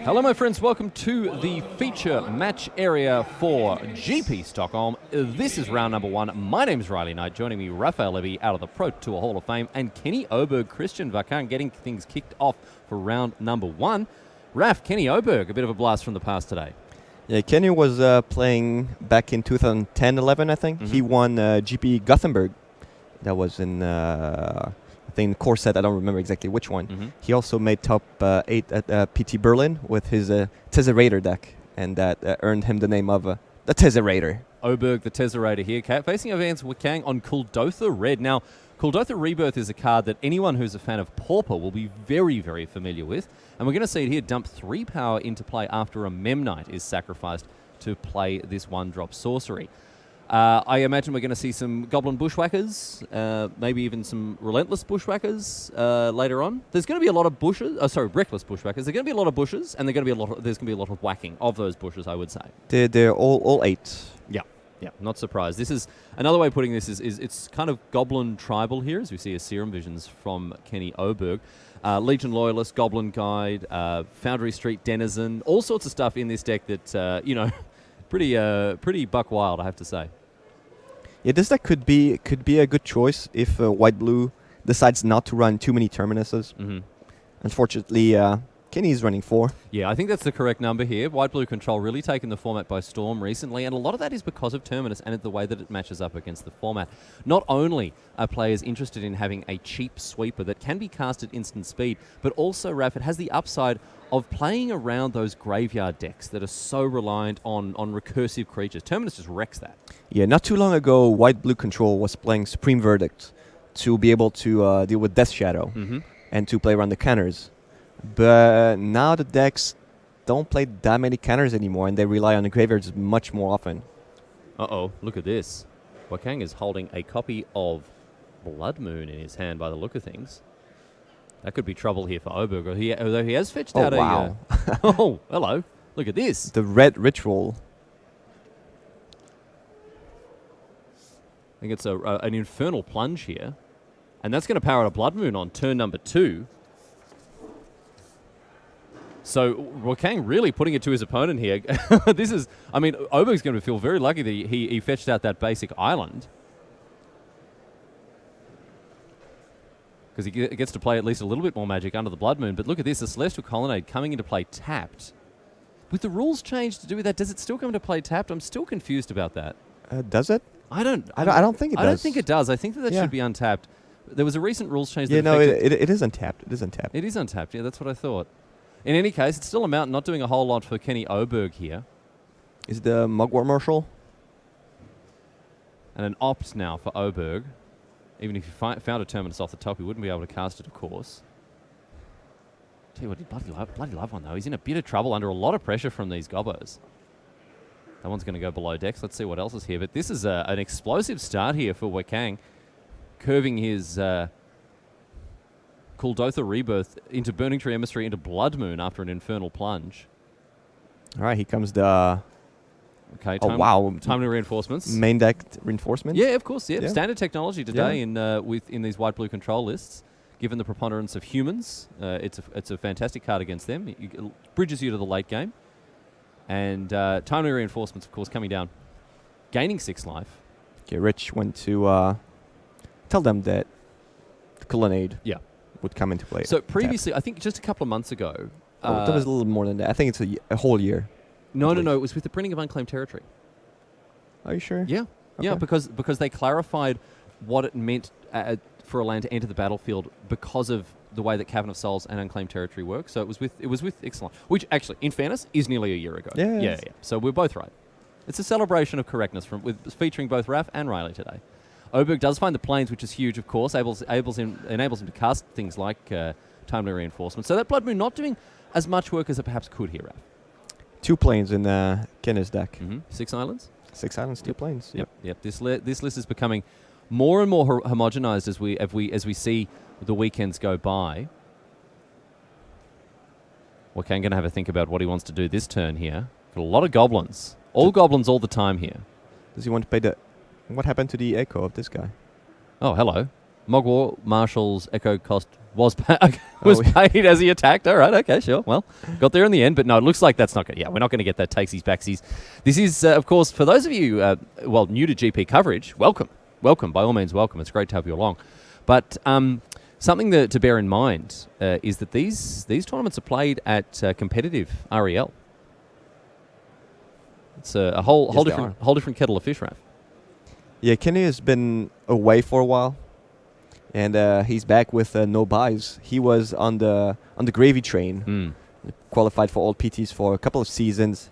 Hello my friends, welcome to the feature match area for GP Stockholm. This is round number 1. My name is Riley Knight, joining me Rafael Levy out of the Pro Tour Hall of Fame, and Kenny Oberg, Christian Vacan getting things kicked off for round number 1. Raf, Kenny Oberg, a bit of a blast from the past today. Yeah, Kenny was playing back in 2010-11, I think. Mm-hmm. He won GP Gothenburg. That was in, I think, Corset. I don't remember exactly which one. Mm-hmm. He also made top 8 at PT Berlin with his Tesserator deck, and that earned him the name of the Tesserator. Oberg, the Tesserator here, facing against Wakang on Kuldotha Red. Now, Kuldotha Rebirth is a card that anyone who's a fan of Pauper will be very, very familiar with. And we're going to see it here, dump 3 power into play after a Memnite is sacrificed to play this 1-drop sorcery. I imagine we're going to see some Goblin Bushwhackers, maybe even some Relentless Bushwhackers later on. There's going to be a lot of bushes, Reckless Bushwhackers. There's going to be a lot of bushes, and there's going to be a lot of whacking of those bushes, I would say. They're all 8. Yeah, not surprised. This is another way of putting this is it's kind of Goblin tribal here, as we see a Serum Visions from Kenny Oberg. Legion Loyalist, Goblin Guide, Foundry Street Denizen, all sorts of stuff in this deck that, pretty buck wild, I have to say. Yeah, this deck could be a good choice if White-Blue decides not to run too many Terminuses. Mm-hmm. Unfortunately, Kenny's running 4. Yeah, I think that's the correct number here. White-Blue Control really taken the format by storm recently, and a lot of that is because of Terminus and the way that it matches up against the format. Not only are players interested in having a cheap sweeper that can be cast at instant speed, but also, Raf, it has the upside of playing around those graveyard decks that are so reliant on recursive creatures. Terminus just wrecks that. Yeah, not too long ago, White-Blue Control was playing Supreme Verdict to be able to deal with Death Shadow and to play around the counters. But now the decks don't play that many counters anymore, and they rely on the graveyards much more often. Uh-oh, look at this. Wakang is holding a copy of Blood Moon in his hand by the look of things. That could be trouble here for Oberg, although he has fetched out wow. oh, hello. Look at this. The red ritual. I think it's an Infernal Plunge here. And that's going to power a Blood Moon on turn number 2. So Wakang really putting it to his opponent here. Oberg's going to feel very lucky that he fetched out that basic island. Because he gets to play at least a little bit more magic under the Blood Moon. But look at this, the Celestial Colonnade coming into play tapped. With the rules changed to do with that, does it still come into play tapped? I'm still confused about that. Does it? I don't think it does. I don't think it does. I think that should be untapped. There was a recent rules change. Yeah, no, it is untapped. It is untapped. It is untapped. Yeah, that's what I thought. In any case, it's still a mountain, not doing a whole lot for Kenny Oberg here. Is the Mugwort Marshal? And an opt now for Oberg. Even if you found a Terminus off the top, he wouldn't be able to cast it, of course. Tell you what, he bloody love one, though. He's in a bit of trouble under a lot of pressure from these gobbos. That one's going to go below decks. Let's see what else is here. But this is an explosive start here for Wakang, curving his Kuldotha Rebirth into Burning Tree Emissary into Blood Moon after an Infernal Plunge. All right, here comes the... Okay, timely reinforcements. Main deck reinforcement? Yeah, of course. Yeah. Standard technology today in these White-Blue Control lists. Given the preponderance of humans, it's a fantastic card against them. It bridges you to the late game. And timely reinforcements, of course, coming down. Gaining 6 life. Okay, Rich went to tell them that the Colonnade would come into play. So previously, I think just a couple of months ago... that was a little more than that. I think it's a whole year. No. It was with the printing of Unclaimed Territory. Are you sure? Yeah. Okay. Yeah, because they clarified what it meant for a land to enter the battlefield because of the way that Cavern of Souls and Unclaimed Territory work. So it was with Ixalan, which actually, in fairness, is nearly a year ago. Yeah. So we're both right. It's a celebration of correctness featuring both Raf and Riley today. Oberg does find the planes, which is huge, of course, enables him to cast things like timely reinforcement. So that Blood Moon not doing as much work as it perhaps could here, Raf. 2 planes in Kenner's deck. 6 islands? 6 islands, 2 planes. Yep. This list is becoming more and more homogenized as we see the weekends go by. Wakang going to have a think about what he wants to do this turn here. Got a lot of goblins. All goblins all the time here. Does he want to pay the... What happened to the echo of this guy? Oh, hello. Mogwart Marshall's Echo cost Was paid as he attacked. All right, okay, sure. Well, got there in the end, but no, it looks like that's not going to... Yeah, we're not going to get that takesies backsies. This is, of course, for those of you, new to GP coverage, welcome. Welcome, by all means, welcome. It's great to have you along. But something to bear in mind is that these tournaments are played at competitive REL. It's a whole different kettle of fish, Raph. Yeah, Kenny has been away for a while, and he's back with no buys. He was on the gravy train, qualified for all PTs for a couple of seasons,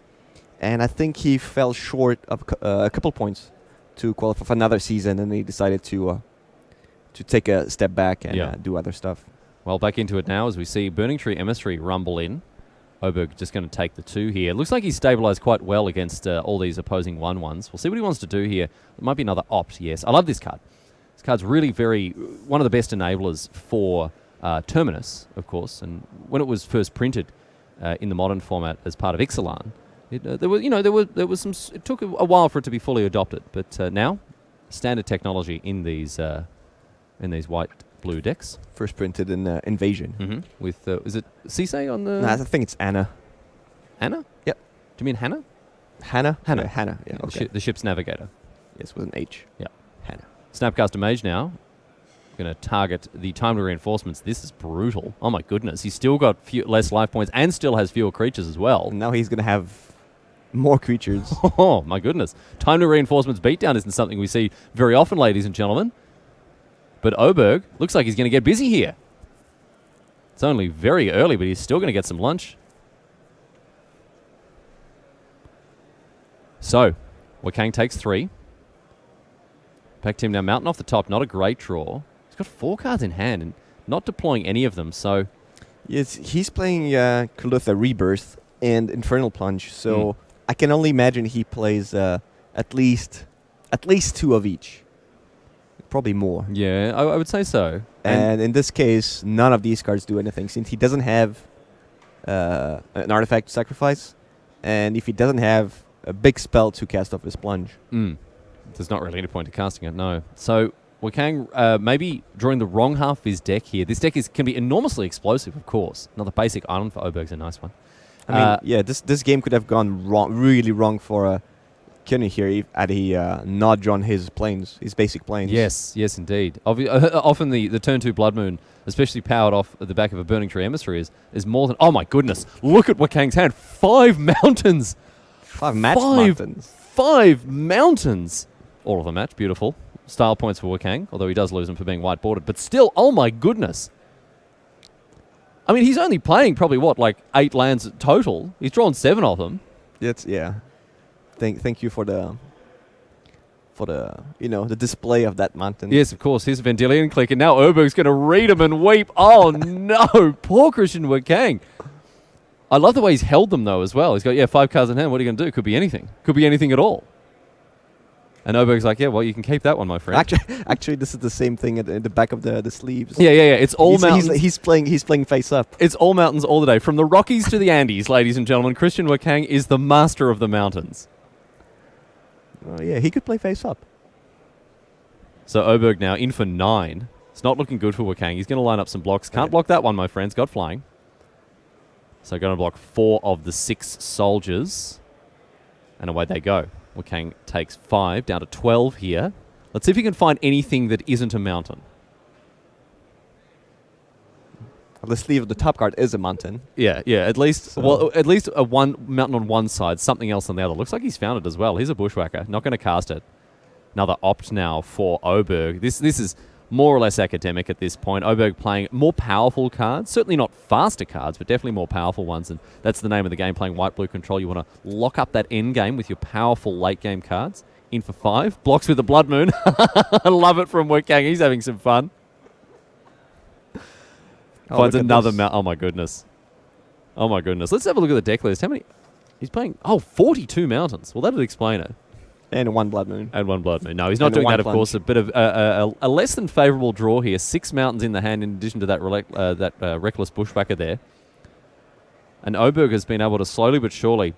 and I think he fell short of a couple points to qualify for another season, and he decided to take a step back and do other stuff. Well, back into it now as we see Burning Tree Emissary rumble in. Oberg just going to take the 2 here. It looks like he's stabilised quite well against all these opposing 1-1s. We'll see what he wants to do here. It might be another opt, yes. I love this card. This card's really one of the best enablers for Terminus, of course. And when it was first printed in the modern format as part of Ixalan, there was some... It took a while for it to be fully adopted, but now standard technology in these white-blue decks. First printed in Invasion. Mm-hmm. With is it Cisse on the? No, I think it's Anna. Anna? Yep. Do you mean Hannah? Hannah. Hannah. Hannah. Yeah. Okay. The ship's navigator. Yes, with an H. Yeah. Hannah. Snapcaster Mage now. Going to target the timely reinforcements. This is brutal. Oh my goodness. He's still got less life points and still has fewer creatures as well. And now he's going to have more creatures. Oh my goodness. Timely reinforcements beatdown isn't something we see very often, ladies and gentlemen. But Oberg looks like he's going to get busy here. It's only very early, but he's still going to get some lunch. So, Wakang takes 3. Pack Team now Mountain off the top. Not a great draw. He's got 4 cards in hand and not deploying any of them. So, yes, he's playing Kulutha Rebirth and Infernal Plunge. So I can only imagine he plays at least 2 of each. Probably more. Yeah, I would say so. And in this case, none of these cards do anything since he doesn't have an artifact to sacrifice, and if he doesn't have a big spell to cast off his plunge. There's not really any point to casting it, no. So Wakang maybe drawing the wrong half of his deck here. This deck can be enormously explosive, of course. Another basic island for Oberg's a nice one. I mean, this game could have gone really wrong for Kenny here had he not drawn his basic planes. Yes, indeed. Often the turn 2 Blood Moon, especially powered off at the back of a Burning Tree Emissary, is more than... Oh my goodness, look at Wakang's hand. 5 mountains! 5 match mountains. 5 mountains! All of them match, beautiful. Style points for Wakang, although he does lose them for being white-bordered. But still, oh my goodness. I mean, he's only playing probably, 8 lands total. He's drawn 7 of them. Yeah. Thank you for the the display of that mountain. Yes, of course. Here's a Vendilion click, and now Oberg's going to read him and weep. Oh no, poor Christian Wakang. I love the way he's held them though as well. He's got 5 cards in hand. What are you going to do? Could be anything. Could be anything at all. And Oberg's like, yeah, well, you can keep that one, my friend. Actually, this is the same thing at the back of the sleeves. Yeah. It's all mountains. He's playing face up. It's all mountains all the day, from the Rockies to the Andes, ladies and gentlemen. Christian Wakang is the master of the mountains. Oh, yeah, he could play face up. So Oberg now in for 9. It's not looking good for Wakang. He's going to line up some blocks. Can't block that one, my friends. Got flying. So going to block 4 of the 6 soldiers. And away they go. Wakang takes 5, down to 12 here. Let's see if he can find anything that isn't a mountain. The sleeve of the top card is a mountain. Yeah. At least, so. At least a mountain on one side, something else on the other. Looks like he's found it as well. He's a bushwhacker. Not going to cast it. Another opt now for Oberg. This is more or less academic at this point. Oberg playing more powerful cards. Certainly not faster cards, but definitely more powerful ones. And that's the name of the game, playing white-blue control. You want to lock up that end game with your powerful late-game cards. In for 5. Blocks with the Blood Moon. I love it from Wakang. He's having some fun. Finds another mount. Oh my goodness. Let's have a look at the deck list. How many? He's playing. 42 mountains. Well, that'll explain it. And 1 Blood Moon. No, he's not doing that, of course. A bit of a less than favourable draw here. 6 mountains in the hand in addition to that Reckless Bushwhacker there. And Oberg has been able to slowly but surely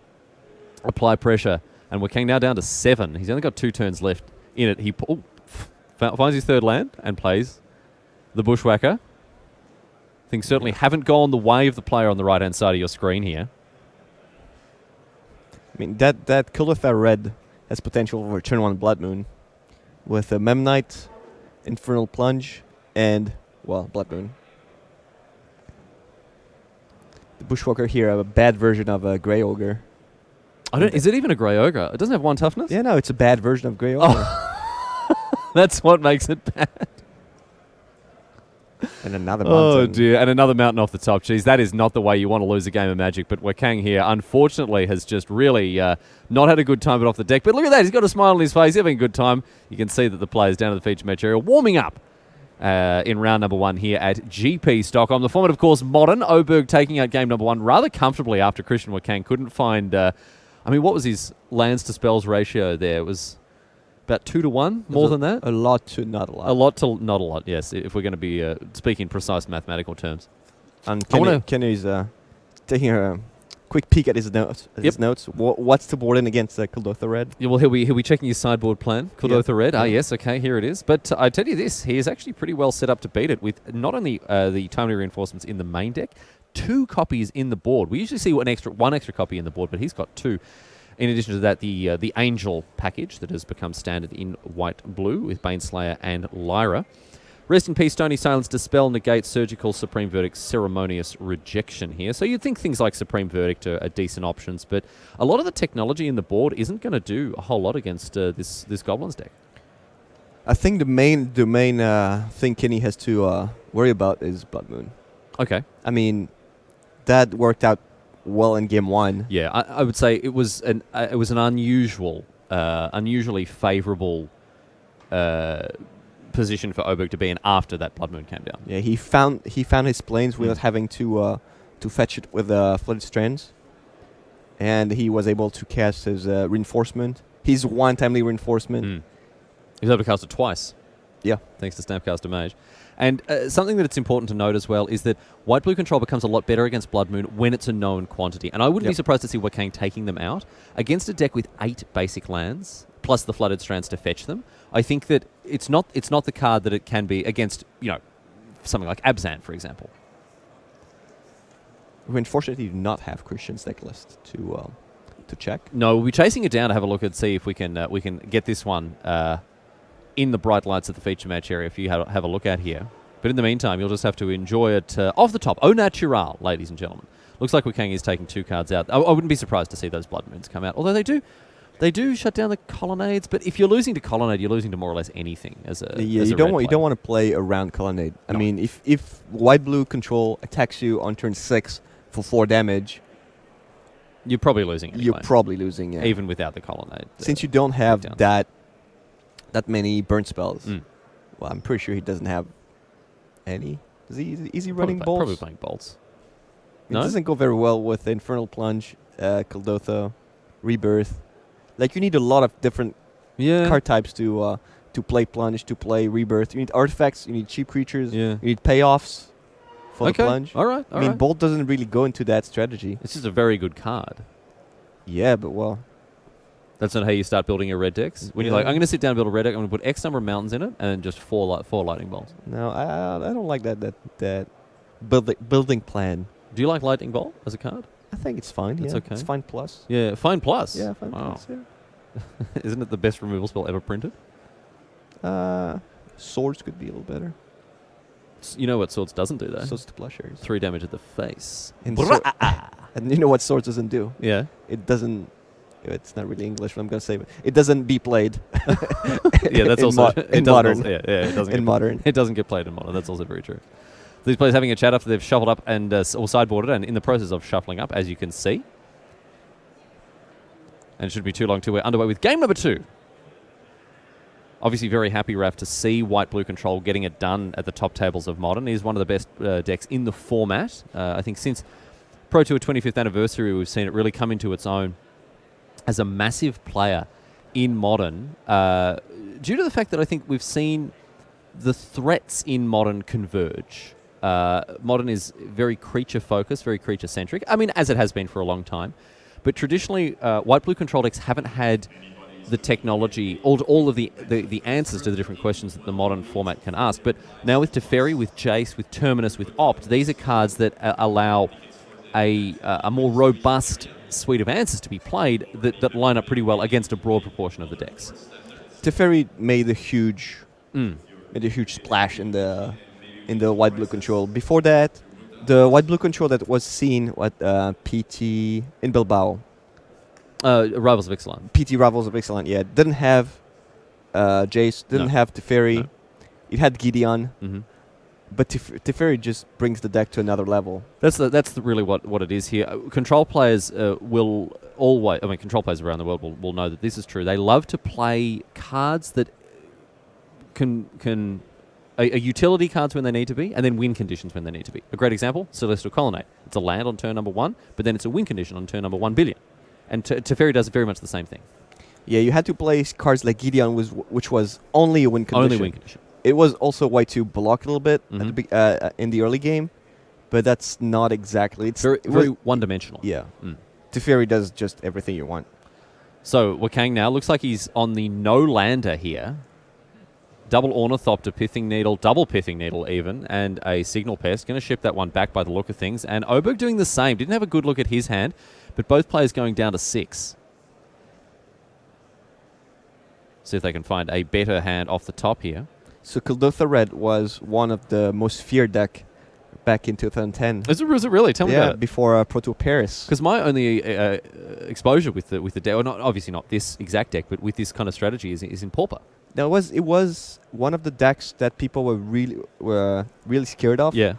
apply pressure. And Wakang now down to 7. He's only got 2 turns left in it. He finds his 3rd land and plays the Bushwhacker. Things certainly haven't gone the way of the player on the right-hand side of your screen here. I mean, that Kulotha Red has potential for turn 1 Blood Moon with a Memnite, Infernal Plunge, and, well, Blood Moon. The Bushwalker here, a bad version of a Grey Ogre. Is it even a Grey Ogre? It doesn't have 1 toughness? Yeah, no, it's a bad version of Grey Ogre. That's what makes it bad. And another mountain. Oh, dear. And another mountain off the top. Jeez, that is not the way you want to lose a game of Magic. But Wakang here, unfortunately, has just really not had a good time off the deck. But look at that. He's got a smile on his face. He's having a good time. You can see that the players down at the feature match area warming up in round number 1 here at GP Stockholm. The format, of course, Modern. Oberg taking out game number 1 rather comfortably after Christian Wakang couldn't find... what was his lands to spells ratio there? It was... about 2 to 1, more than that? A lot to not a lot. A lot to not a lot, yes, if we're going to be speaking precise mathematical terms. And Kenny's taking a quick peek at his notes. What's the board in against Kulotha Red? Yeah, well, he'll be checking his sideboard plan. Kulotha Red. Yeah. Ah, yes, okay, here it is. But I tell you this, he is actually pretty well set up to beat it with not only the Timely Reinforcements in the main deck, 2 copies in the board. We usually see one extra copy in the board, but he's got 2. In addition to that, the Angel package that has become standard in white-blue with Baneslayer and Lyra. Rest in peace, Stony Silence, Dispel, Negate, Surgical, Supreme Verdict, Ceremonious Rejection here. So you'd think things like Supreme Verdict are decent options, but a lot of the technology in the board isn't going to do a whole lot against this Goblins deck. I think the main thing Kenny has to worry about is Blood Moon. Okay. I mean, that worked out well in game 1. Yeah, I would say it was an unusually favourable position for Oberg to be in after that Blood Moon came down. Yeah, he found his planes without having to fetch it with Flooded Strands, and he was able to cast his reinforcement. His 1 timely reinforcement. He was able to cast it twice. Yeah, thanks to Snapcaster Mage. And something that it's important to note as well is that white-blue control becomes a lot better against Blood Moon when it's a known quantity. And I wouldn't be surprised to see Wakang taking them out. Against a deck with 8 basic lands, plus the Flooded Strands to fetch them, I think that it's not the card that it can be against, something like Abzan, for example. We unfortunately do not have Christian's deck list to check. No, we'll be chasing it down to have a look and see if we can get this one... in the bright lights of the feature match area for you to have a look at here. But in the meantime, you'll just have to enjoy it off the top. Au natural, ladies and gentlemen. Looks like Wakang is taking 2 cards out. I wouldn't be surprised to see those Blood Moons come out. Although they do shut down the Colonnades. But if you're losing to Colonnade, you're losing to more or less anything as a you don't want to play around Colonnade. No. I mean, if white-blue control attacks you on turn 6 for 4 damage, you're probably losing anyway. You're probably losing, yeah. Even without the Colonnade. Since you don't have that many burn spells. Well, I'm pretty sure he doesn't have any. Is he running bolts? Probably playing bolts. It doesn't go very well with Infernal Plunge, Kuldotha, Rebirth. Like, you need a lot of different card types to play Plunge, to play Rebirth. You need artifacts, you need cheap creatures, you need payoffs for the Plunge. All right. I mean, Bolt doesn't really go into that strategy. It's just a very good card. Yeah, but well... That's not how you start building your red decks. When you're like, I'm going to sit down and build a red deck, I'm going to put X number of mountains in it, and then just four lightning bolts. No, I don't like that building plan. Do you like lightning bolt as a card? I think it's fine. It's okay. It's fine plus. Yeah, fine plus. Yeah, fine plus. Yeah. Isn't it the best removal spell ever printed? Swords could be a little better. You know what Swords doesn't do, though? Swords to Plowshares. 3 damage at the face. And you know what Swords doesn't do? Yeah. It doesn't... It's not really English, but I'm going to say it. It doesn't be played. Yeah, that's also... in modern. It doesn't in modern. It doesn't get played in modern. That's also very true. These players having a chat after they've shuffled up and or sideboarded and in the process of shuffling up, as you can see. And it shouldn't be too long till we're underway with game number 2. Obviously very happy, Raf, to see white-blue control getting it done at the top tables of Modern. He is one of the best decks in the format. I think since Pro Tour 25th anniversary, we've seen it really come into its own as a massive player in Modern, due to the fact that I think we've seen the threats in Modern converge. Modern is very creature-focused, very creature-centric. I mean, as it has been for a long time. But traditionally, white-blue control decks haven't had the technology, all of the answers to the different questions that the modern format can ask. But now with Teferi, with Jace, with Terminus, with Opt, these are cards that allow a more robust suite of answers to be played that line up pretty well against a broad proportion of the decks. Teferi made a huge splash in the white-blue control. Before that, the white-blue control that was seen at PT in Bilbao, Rivals of Ixalan. PT Rivals of Ixalan, yeah, didn't have Jace, didn't have Teferi. No. It had Gideon, Mm-hmm. but Teferi just brings the deck to another level. That's really what it is here. Control players will always, control players around the world will know that this is true. They love to play cards that can utility cards when they need to be, and then win conditions when they need to be. A great example, Celestial Colonnade. It's a land on turn number 1, but then it's a win condition on turn number 1 billion. And Teferi does very much the same thing. Yeah, you had to play cards like Gideon, which was only a win condition. Only win condition. It was also a way to block a little bit Mm-hmm. in the early game, but that's not exactly. It's Very one-dimensional. Yeah. Mm. Teferi does just everything you want. So Wakang now looks like he's on the no-lander here. Double Ornithopter, Pithing Needle, double Pithing Needle even, and a Signal Pest. Going to ship that one back by the look of things. And Oberg doing the same. Didn't have a good look at his hand, but both players going down to 6. See if they can find a better hand off the top here. So Kuldotha Red was one of the most feared deck back in 2010. Is it really? Tell me about it. Before Proto Paris. Because my only exposure with the deck, or not obviously not this exact deck, but with this kind of strategy is in Pauper. It was one of the decks that people were really scared of. Yeah.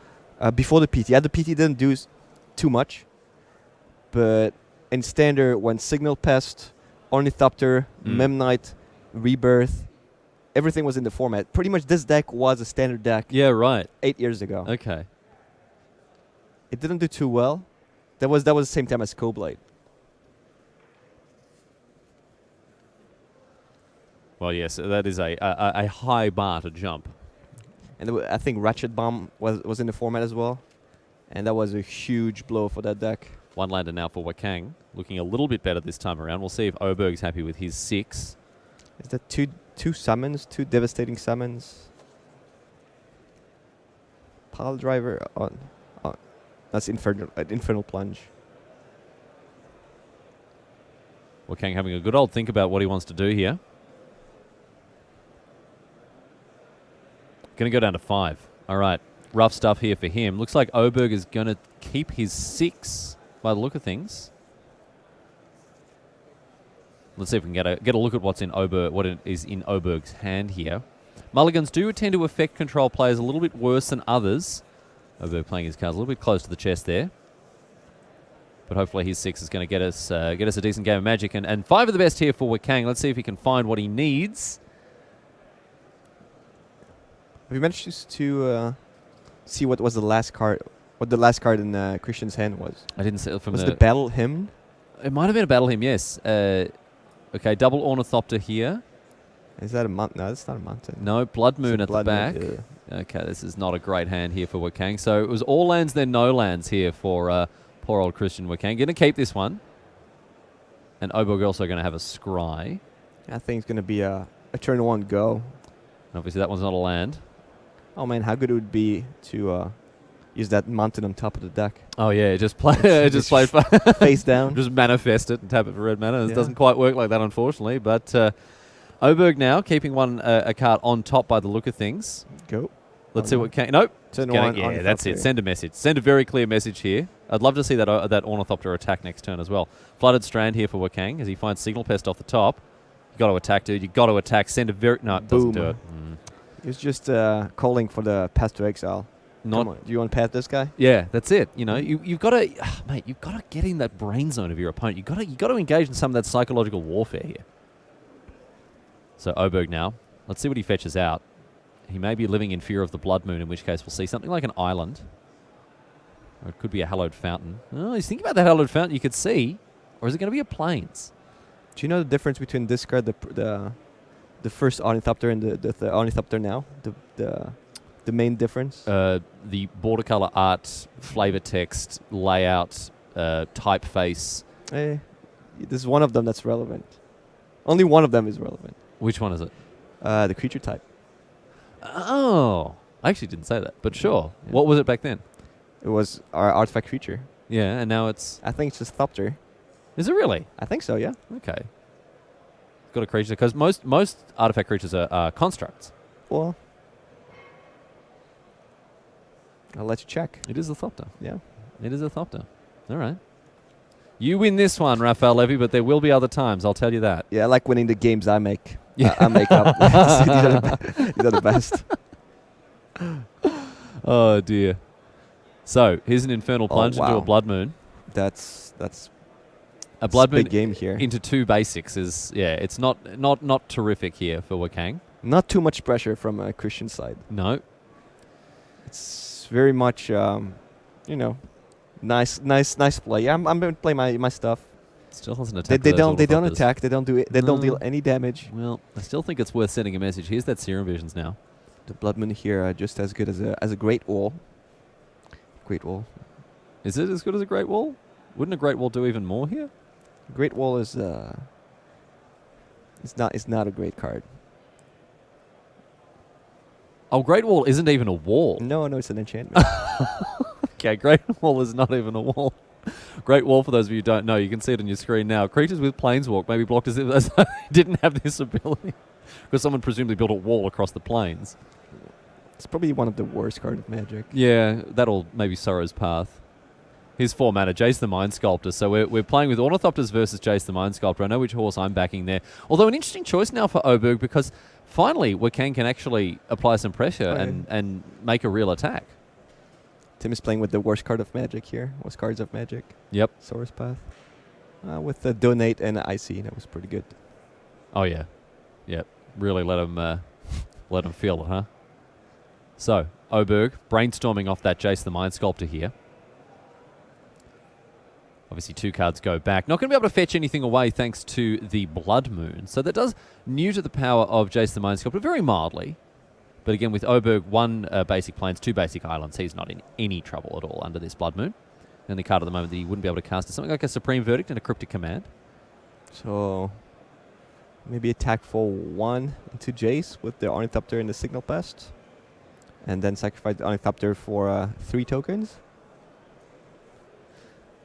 Before the PT. Yeah, the PT didn't do too much, but in standard, when Signal Pest, Ornithopter, Memnite, Rebirth, everything was in the format. Pretty much this deck was a standard deck. Yeah, right. 8 years ago. Okay. It didn't do too well. That was the same time as Coblade. Well, yes, that is a high bar to jump. And I think Ratchet Bomb was in the format as well. And that was a huge blow for that deck. One lander now for Wakang, looking a little bit better this time around. We'll see if Oberg's happy with his 6. Is that two summons? 2 devastating summons? Pile Driver on. That's Infernal Plunge. Wakang having a good old think about what he wants to do here. Going to go down to 5. All right. Rough stuff here for him. Looks like Oberg is going to keep his 6 by the look of things. Let's see if we can get a look at what is in Oberg's hand here. Mulligans do tend to affect control players a little bit worse than others. Oberg playing his cards a little bit close to the chest there. But hopefully his 6 is going to get us a decent game of Magic. And 5 of the best here for Wakang. Let's see if he can find what he needs. Have you managed to see what was the last card? What the last card in Christian's hand was? I didn't see it from was the Battle Hymn? It might have been a Battle Hymn, yes. Okay, double Ornithopter here. Is that a mountain? No, that's not a mountain. No, Blood Moon It's a at Blood the back. Moon, yeah. Okay, this is not a great hand here for Wakang. So it was all lands, then no lands here for poor old Christian Wakang. Going to keep this one. And Oberg also going to have a Scry. I think it's going to be a turn 1 go. And obviously that one's not a land. Oh man, how good it would be to use that mountain on top of the deck. Oh yeah, just play Face down. Just manifest it and tap it for red mana. Yeah. It doesn't quite work like that, unfortunately. But Oberg now keeping a card on top by the look of things. Go. Let's see what can. Nope. Turn 1. Yeah, that's it. Send a message. Send a very clear message here. I'd love to see that Ornithopter attack next turn as well. Flooded Strand here for Wakang as he finds Signal Pest off the top. You got to attack, dude. You got to attack. Send a very no. It doesn't do it. He was just calling for the Path to Exile. Not. Come on. Do you want to path this guy? Yeah, that's it. You know, you've got to, mate. You've got to get in that brain zone of your opponent. You got to engage in some of that psychological warfare here. So Oberg now. Let's see what he fetches out. He may be living in fear of the Blood Moon, in which case we'll see something like an island. Or it could be a hallowed fountain. Oh, he's thinking about that hallowed fountain you could see. Or is it going to be a plains? Do you know the difference between this card, the first Ornithopter and the Ornithopter now? The main difference? The border color art, flavor text, layout, typeface. There's one of them that's relevant. Only one of them is relevant. Which one is it? The creature type. Oh, I actually didn't say that, but sure. Yeah. What was it back then? It was our artifact creature. Yeah, and now it's... I think it's just Thopter. Is it really? I think so, yeah. Okay. Got a creature, because most artifact creatures are constructs. Well, I'll let you check. It is a Thopter. Yeah. It is a Thopter. All right. You win this one, Raphael Levy, but there will be other times, I'll tell you that. Yeah, I like winning the games I make. Yeah. I make up. These are the best. Oh, dear. So, here's an Infernal Plunge into a wow. Blood Moon. That's A Blood Moon big game here. into 2 basics is, yeah, it's not terrific here for Wakang. Not too much pressure from a Christian side. No. It's very much, nice play. I'm going to play my stuff. Still hasn't attacked. They don't attack. They don't do it. They don't deal No. any damage. Well, I still think it's worth sending a message. Here's that Serum Visions now. The Blood Moon here are just as good as a Great Wall. Great Wall. Is it as good as a Great Wall? Wouldn't a Great Wall do even more here? Great Wall is it's not a great card. Oh, Great Wall isn't even a wall. No, it's an enchantment. Okay, Great Wall is not even a wall. Great Wall, for those of you who don't know, you can see it on your screen now. Creatures with Planeswalk may be blocked as if they didn't have this ability. Because someone presumably built a wall across the plains. It's probably one of the worst cards of Magic. Yeah, that'll maybe Sorrow's Path. Here's 4 mana, Jace the Mind Sculptor. So we're playing with Ornithopters versus Jace the Mind Sculptor. I know which horse I'm backing there. Although an interesting choice now for Oberg, because finally Wakang can actually apply some pressure and make a real attack. Tim is playing with the worst card of Magic here. Worst cards of Magic. Yep. Source Path. With the Donate and the IC. That was pretty good. Oh, yeah. Yep. Really let him feel it, huh? So, Oberg, brainstorming off that Jace the Mind Sculptor here. Obviously, 2 cards go back. Not going to be able to fetch anything away thanks to the Blood Moon. So that does neuter the power of Jace the Mind Sculptor very mildly. But again, with Oberg, 1 basic plains, 2 basic islands, he's not in any trouble at all under this Blood Moon. The only card at the moment that he wouldn't be able to cast is something like a Supreme Verdict and a Cryptic Command. So, maybe attack for 1 into Jace with the Ornithopter and the Signal Pest. And then sacrifice the Ornithopter for 3 tokens.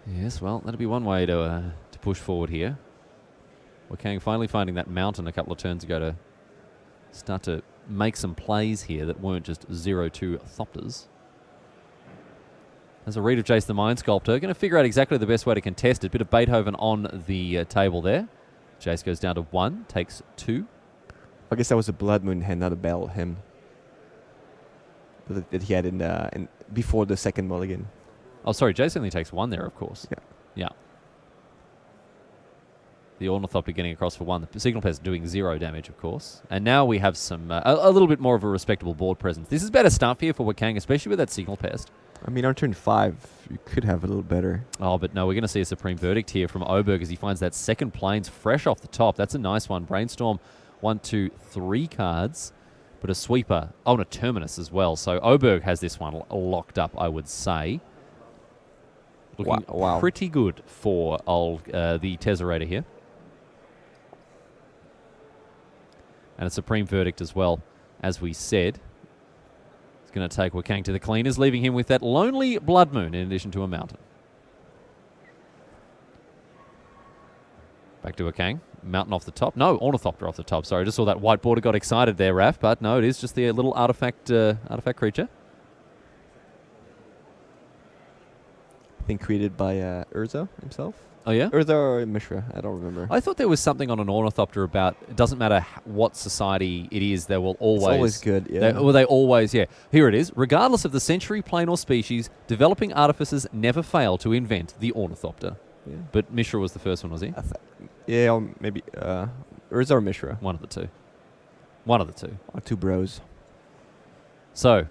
Yes, well, that'd be one way to push forward here. Wakang finally finding that mountain a couple of turns ago to start to make some plays here that weren't just 0-2 Thopters. There's a read of Jace the Mind Sculptor. Going to figure out exactly the best way to contest it. Bit of Beethoven on the table there. Jace goes down to 1, takes 2. I guess that was a Blood Moon hand, not a Battle Hymn. That he had in before the second mulligan. Oh, sorry, Jace only takes 1 there, of course. Yeah. The Ornithopter getting across for 1. The Signal Pest doing 0 damage, of course. And now we have some a little bit more of a respectable board presence. This is better stuff here for Wakang, especially with that Signal Pest. I mean, on turn 5, you could have a little better. Oh, but no, we're going to see a Supreme Verdict here from Oberg as he finds that second plains fresh off the top. That's a nice one. Brainstorm, 1, 2, 3 cards. But a sweeper. Oh, and a Terminus as well. So Oberg has this one locked up, I would say. Looking pretty good for the Tezzerator here. And a Supreme Verdict as well, as we said. It's going to take Wakang to the cleaners, leaving him with that lonely Blood Moon in addition to a mountain. Back to Wakang. Mountain off the top. No, Ornithopter off the top. Sorry, I just saw that white border, got excited there, Raph. But no, it is just the little artifact creature. I think created by Urza himself. Oh, yeah? Urza or Mishra, I don't remember. I thought there was something on an Ornithopter about it doesn't matter what society it is, they will always... It's always good, yeah. They always, yeah. Here it is. Regardless of the century, plane, or species, developing artificers never fail to invent the Ornithopter. Yeah. But Mishra was the first one, was he? Yeah, or maybe Urza or Mishra. One of the two. One of the two. Or 2 bros. So,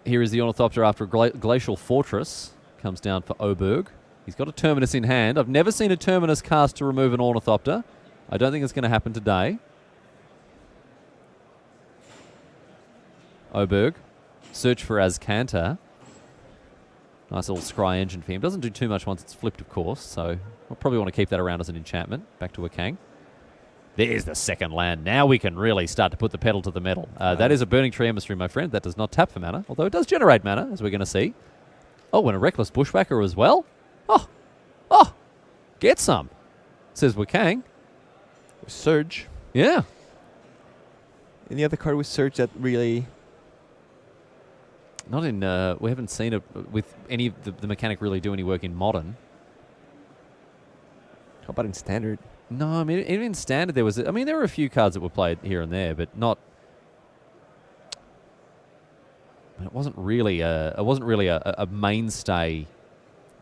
here is the Ornithopter after a Glacial Fortress. Comes down for Oberg. He's got a Terminus in hand. I've never seen a Terminus cast to remove an Ornithopter. I don't think it's going to happen today. Oberg. Search for Azcanta. Nice little scry engine for him. Doesn't do too much once it's flipped, of course, so I'll probably want to keep that around as an enchantment. Back to Wakang. There's the second land. Now we can really start to put the pedal to the metal. That is a Burning Tree Emissary, my friend. That does not tap for mana, although it does generate mana, as we're going to see. Oh, and a Reckless Bushwhacker as well. Oh, get some, says Wakang. Surge. Yeah. Any other card with Surge that really... Not in... we haven't seen it with any of the mechanic really do any work in Modern. How about in Standard? No, I mean, even in Standard there was... there were a few cards that were played here and there, but not... It wasn't really a mainstay.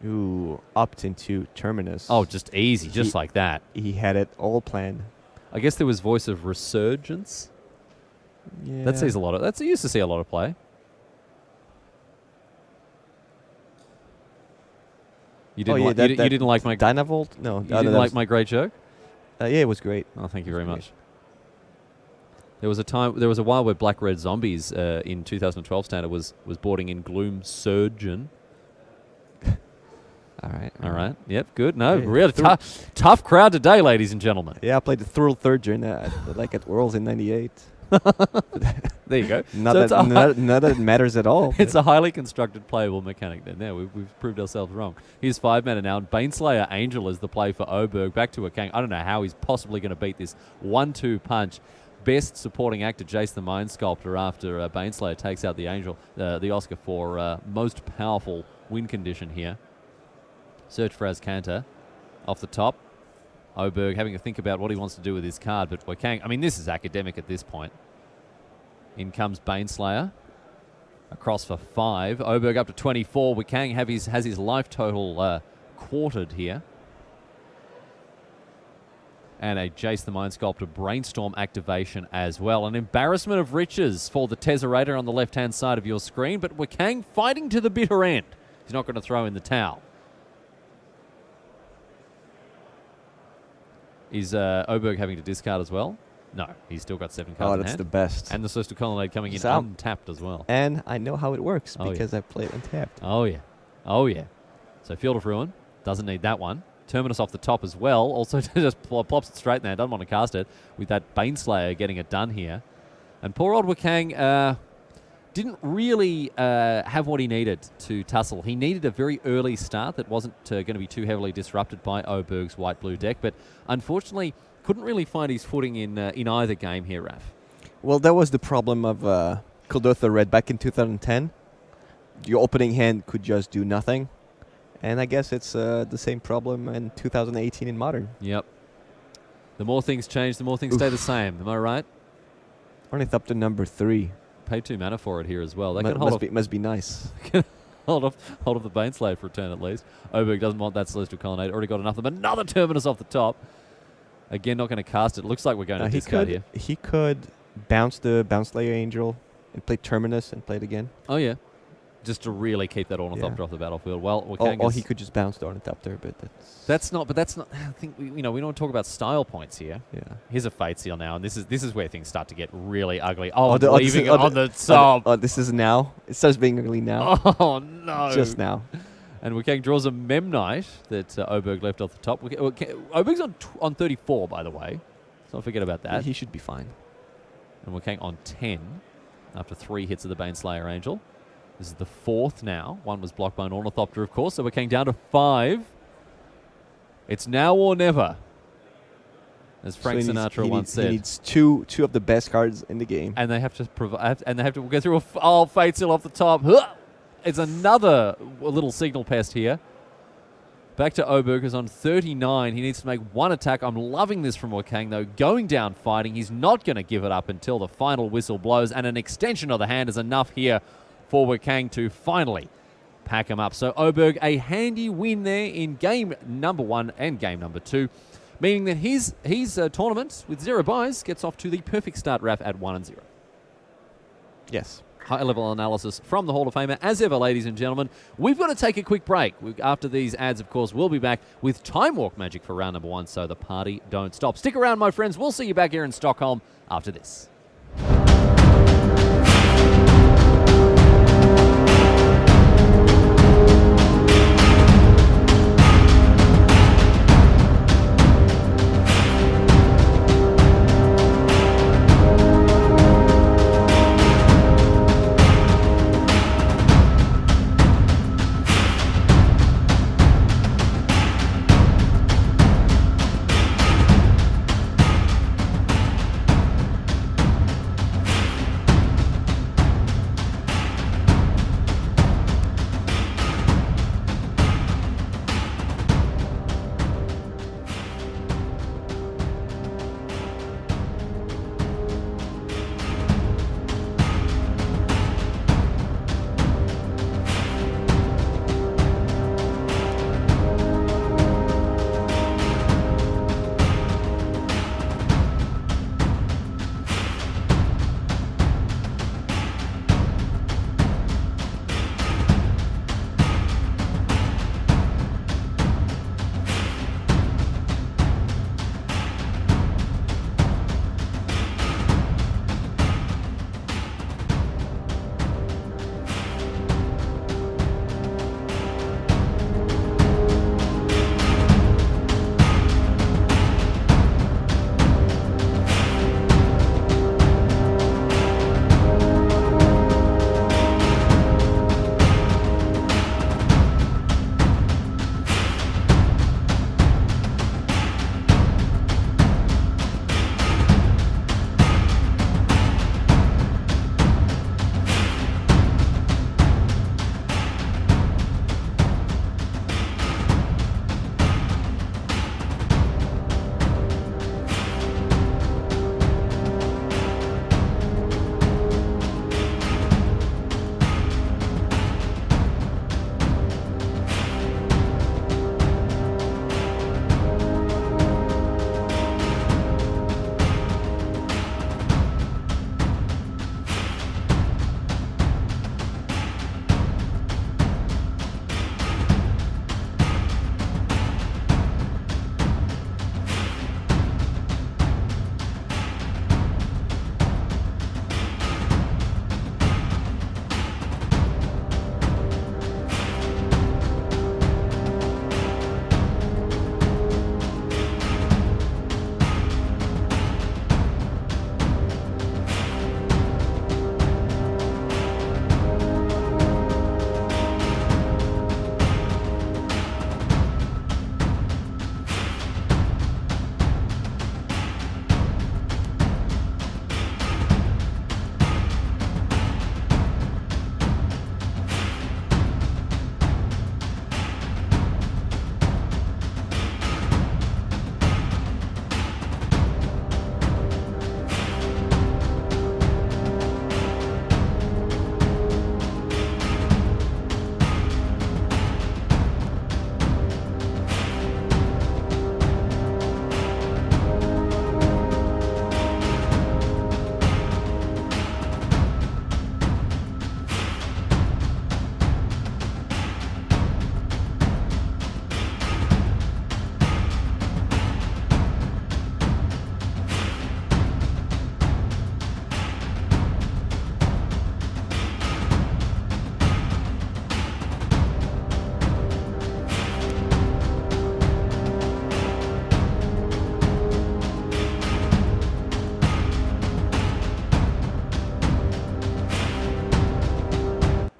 Ooh, opt into Terminus. Oh, just easy, just like that. He had it all planned. I guess there was Voice of Resurgence. Yeah. That sees a lot of... That's used to see a lot of play. You didn't like my... Dynavolt? No. You didn't like my great joke? Yeah, it was great. Oh, thank you very much. There was a while where Black Red Zombies in 2012 Standard was boarding in Gloom Surgeon. All right. Yep, good. No, Yeah, really tough crowd today, ladies and gentlemen. Yeah, I played the Thrill Thurgeon at Worlds in '98. There you go. Not that it matters at all. It's a highly constructed playable mechanic then. There, we've proved ourselves wrong. Here's 5 mana now, and Baneslayer Angel is the play for Oberg. Back to Wakang. I don't know how he's possibly going to beat this 1-2 punch. Best supporting actor, Jace the Mind Sculptor, after Baneslayer takes out the Angel, the Oscar for most powerful win condition here. Search for Azcanta off the top. Oberg having to think about what he wants to do with his card, but Wakang, this is academic at this point. In comes Baneslayer. Across for 5. Oberg up to 24. Wakang has his life total quartered here. And a Jace the Mind Sculptor Brainstorm activation as well. An embarrassment of riches for the Tezzerator on the left-hand side of your screen, but Wakang fighting to the bitter end. He's not going to throw in the towel. Is Oberg having to discard as well? No, he's still got 7 cards in that's hand. the best. And the Celestial Colonnade coming in So- untapped as well. And I know how it works Oh, because I played untapped. Oh, yeah. So Field of Ruin doesn't need that one. Terminus off the top as well. Also just plops it straight in there. Doesn't want to cast it with that Baneslayer getting it done here. And poor old Wakang didn't really have what he needed to tussle. He needed a very early start that wasn't going to be too heavily disrupted by Oberg's white-blue deck, but unfortunately couldn't really find his footing in either game here, Raf. Well, that was the problem of Kuldotha Red back in 2010. Your opening hand could just do nothing. And I guess it's the same problem in 2018 in Modern. Yep. The more things change, the more things stay the same. Am I right? Ornithopter number 3. Pay 2 mana for it here as well. That Must be nice. hold off the Baneslayer for a turn at least. Oberg doesn't want that Celestial Colonnade. Already got enough of them. Another Terminus off the top. Again, not going to cast it. Looks like we're going to discard here. He could bounce the Baneslayer Angel and play Terminus and play it again. Oh, yeah. Just to really keep that Ornithopter off the battlefield. Well, or he could just bounce the Ornithopter, but that's not. I think we don't talk about style points here. Yeah. Here's a Fate Seal now, and this is where things start to get really ugly. Oh, leaving it on the top. Oh, this is now. It starts being ugly now. Oh no! Just now. And Wakang draws a Memnite that Oberg left off the top. Oberg's on 34, by the way. So don't forget about that. He should be fine. And Wakang on 10 after 3 hits of the Baneslayer Angel. This is the 4th now. 1 was blocked by an Ornithopter, of course. So we're came down to 5. It's now or never, as Frank Sinatra once said. He needs two of the best cards in the game, and they have to provide. And they have to go through Fate Seal off the top. It's another little signal pest here. Back to Oberg, who's on 39. He needs to make 1 attack. I'm loving this from Wakang, though. Going down fighting. He's not going to give it up until the final whistle blows, and an extension of the hand is enough here for Wakang to finally pack him up. So Oberg, a handy win there in game number 1 and game number 2, meaning that his tournament with 0 buys gets off to the perfect start, Raf, at 1-0. Yes. High-level analysis from the Hall of Famer. As ever, ladies and gentlemen, we've got to take a quick break. After these ads, of course, we'll be back with Time Walk Magic for round number 1, so the party don't stop. Stick around, my friends. We'll see you back here in Stockholm after this.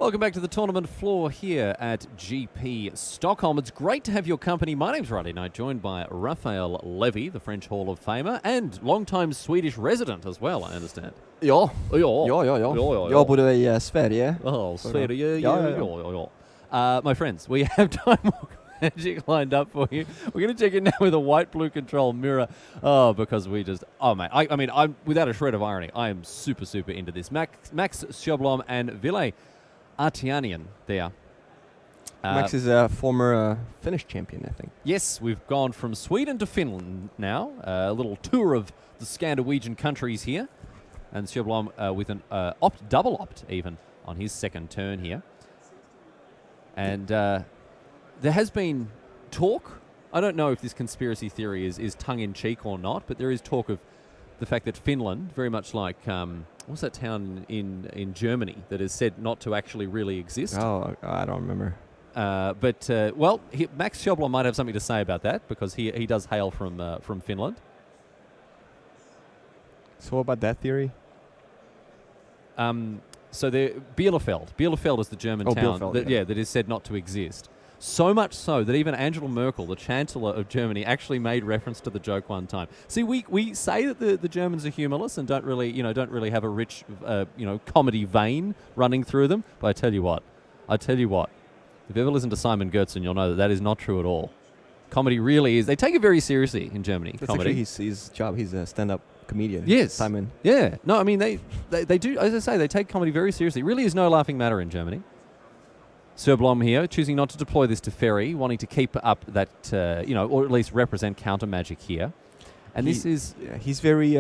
Welcome back to the tournament floor here at GP Stockholm. It's great to have your company. My name's Riley Knight, joined by Raphael Levy, the French Hall of Famer, and long-time Swedish resident as well, I understand. Ja. Ja. Jag bodde i Sverige. Oh, Sverige. Ja. My friends, we have Time Walk Magic lined up for you. We're going to check in now with a white-blue control mirror. Oh, because we just... Oh, mate. I mean, I'm without a shred of irony, I am super, super into this. Max Sjöblom and Ville Artianian there. Max is a former Finnish champion, I think. Yes, we've gone from Sweden to Finland now. A little tour of the Scandinavian countries here. And Sjöblom with an double opt even on his second turn here. And there has been talk. I don't know if this conspiracy theory is tongue-in-cheek or not, but there is talk of the fact that Finland, very much like... what's that town in Germany that is said not to actually really exist? Oh, I don't remember. Max Sjöblom might have something to say about that because he does hail from Finland. So what about that theory? So Bielefeld is the German town that is said not to exist. So much so that even Angela Merkel, the Chancellor of Germany, actually made reference to the joke one time. See, we say that the Germans are humorless and don't really have a rich comedy vein running through them. But I tell you what, if you ever listen to Simon Goetzen, you'll know that is not true at all. Comedy really is. They take it very seriously in Germany. That's comedy. actually his job. He's a stand-up comedian. Yes, Simon. Yeah. No, I mean they do. As I say, they take comedy very seriously. It really is no laughing matter in Germany. Sjöblom here, choosing not to deploy this to Ferry, wanting to keep up that, or at least represent counter magic here. And he's very... he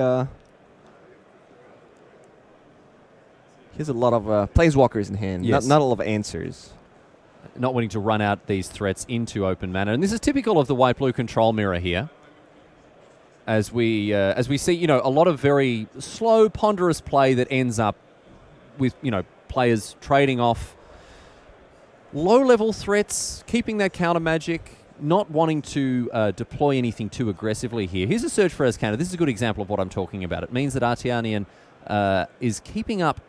has a lot of planeswalkers in hand, yes. not a lot of answers. Not wanting to run out these threats into open mana. And this is typical of the white-blue control mirror here. As we see, a lot of very slow, ponderous play that ends up with, players trading off low-level threats, keeping that counter magic, not wanting to deploy anything too aggressively here. Here's a search for Ascana. This is a good example of what I'm talking about. It means that Artianian is keeping up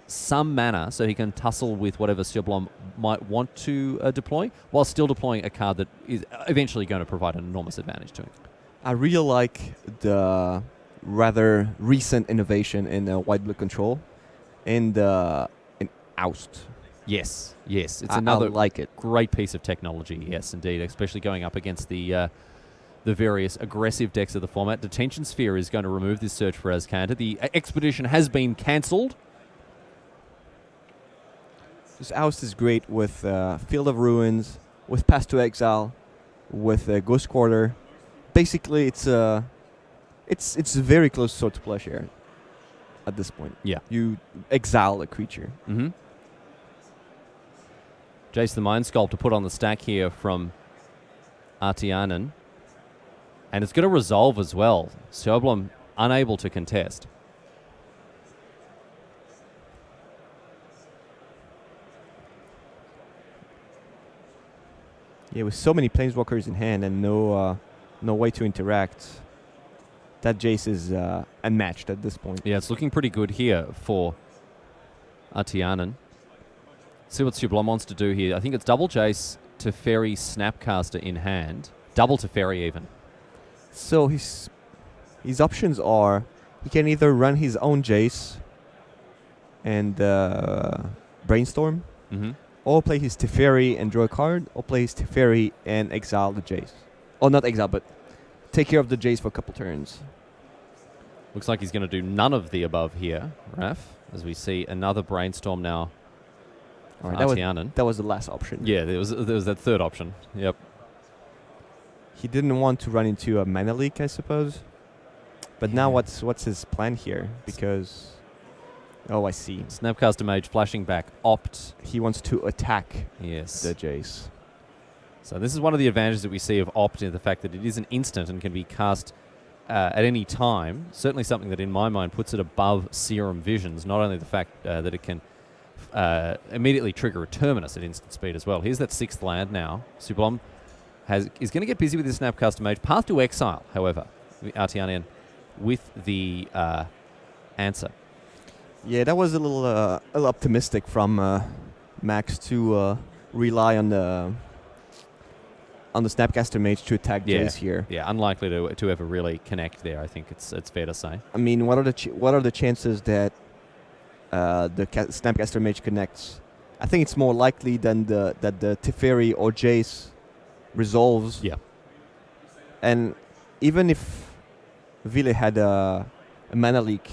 some mana so he can tussle with whatever Sjöblom might want to deploy, while still deploying a card that is eventually going to provide an enormous advantage to him. I really like the rather recent innovation in white-blue control in Oust. Yes. It's another like great piece of technology. Yes, indeed, especially going up against the various aggressive decks of the format. Detention Sphere is going to remove this search for Azcanta. The expedition has been cancelled. This Oust is great with Field of Ruins, with Pass to Exile, with Ghost Quarter. Basically, it's very close to Plowshare at this point. Yeah. You exile a creature. Mm-hmm. Jace the Mind Sculptor put on the stack here from Artianen. And it's going to resolve as well. Sjöblom unable to contest. Yeah, with so many Planeswalkers in hand and no way to interact, that Jace is unmatched at this point. Yeah, it's looking pretty good here for Artianen. See what Sjöblom wants to do here. I think it's double Jace to Ferry Snapcaster in hand. Double to Ferry even. So his options are he can either run his own Jace and Brainstorm, or play his Teferi and draw a card, or play his Teferi and exile the Jace. Or not exile, but take care of the Jace for a couple turns. Looks like he's going to do none of the above here, Raf, as we see another Brainstorm now. All right, that was the last option. Yeah, there was that third option. Yep. He didn't want to run into a mana leak, I suppose. But now what's his plan here? Because I see. Snapcaster Mage flashing back. Opt. He wants to attack the Jace. So this is one of the advantages that we see of Opt, in the fact that it is an instant and can be cast at any time. Certainly something that in my mind puts it above Serum Visions. Not only the fact that it can immediately trigger a Terminus at instant speed as well. Here's that 6th land now. Sjöblom is going to get busy with his Snapcaster Mage. Path to Exile, however, Artianian with the answer. Yeah, that was a little optimistic from Max to rely on the Snapcaster Mage to attack Jace here. Yeah, unlikely to ever really connect there. I think it's fair to say. I mean, what are the chances that the Snapcaster Mage connects? I think it's more likely than that the Teferi or Jace resolves. Yeah. And even if Vile had a mana leak,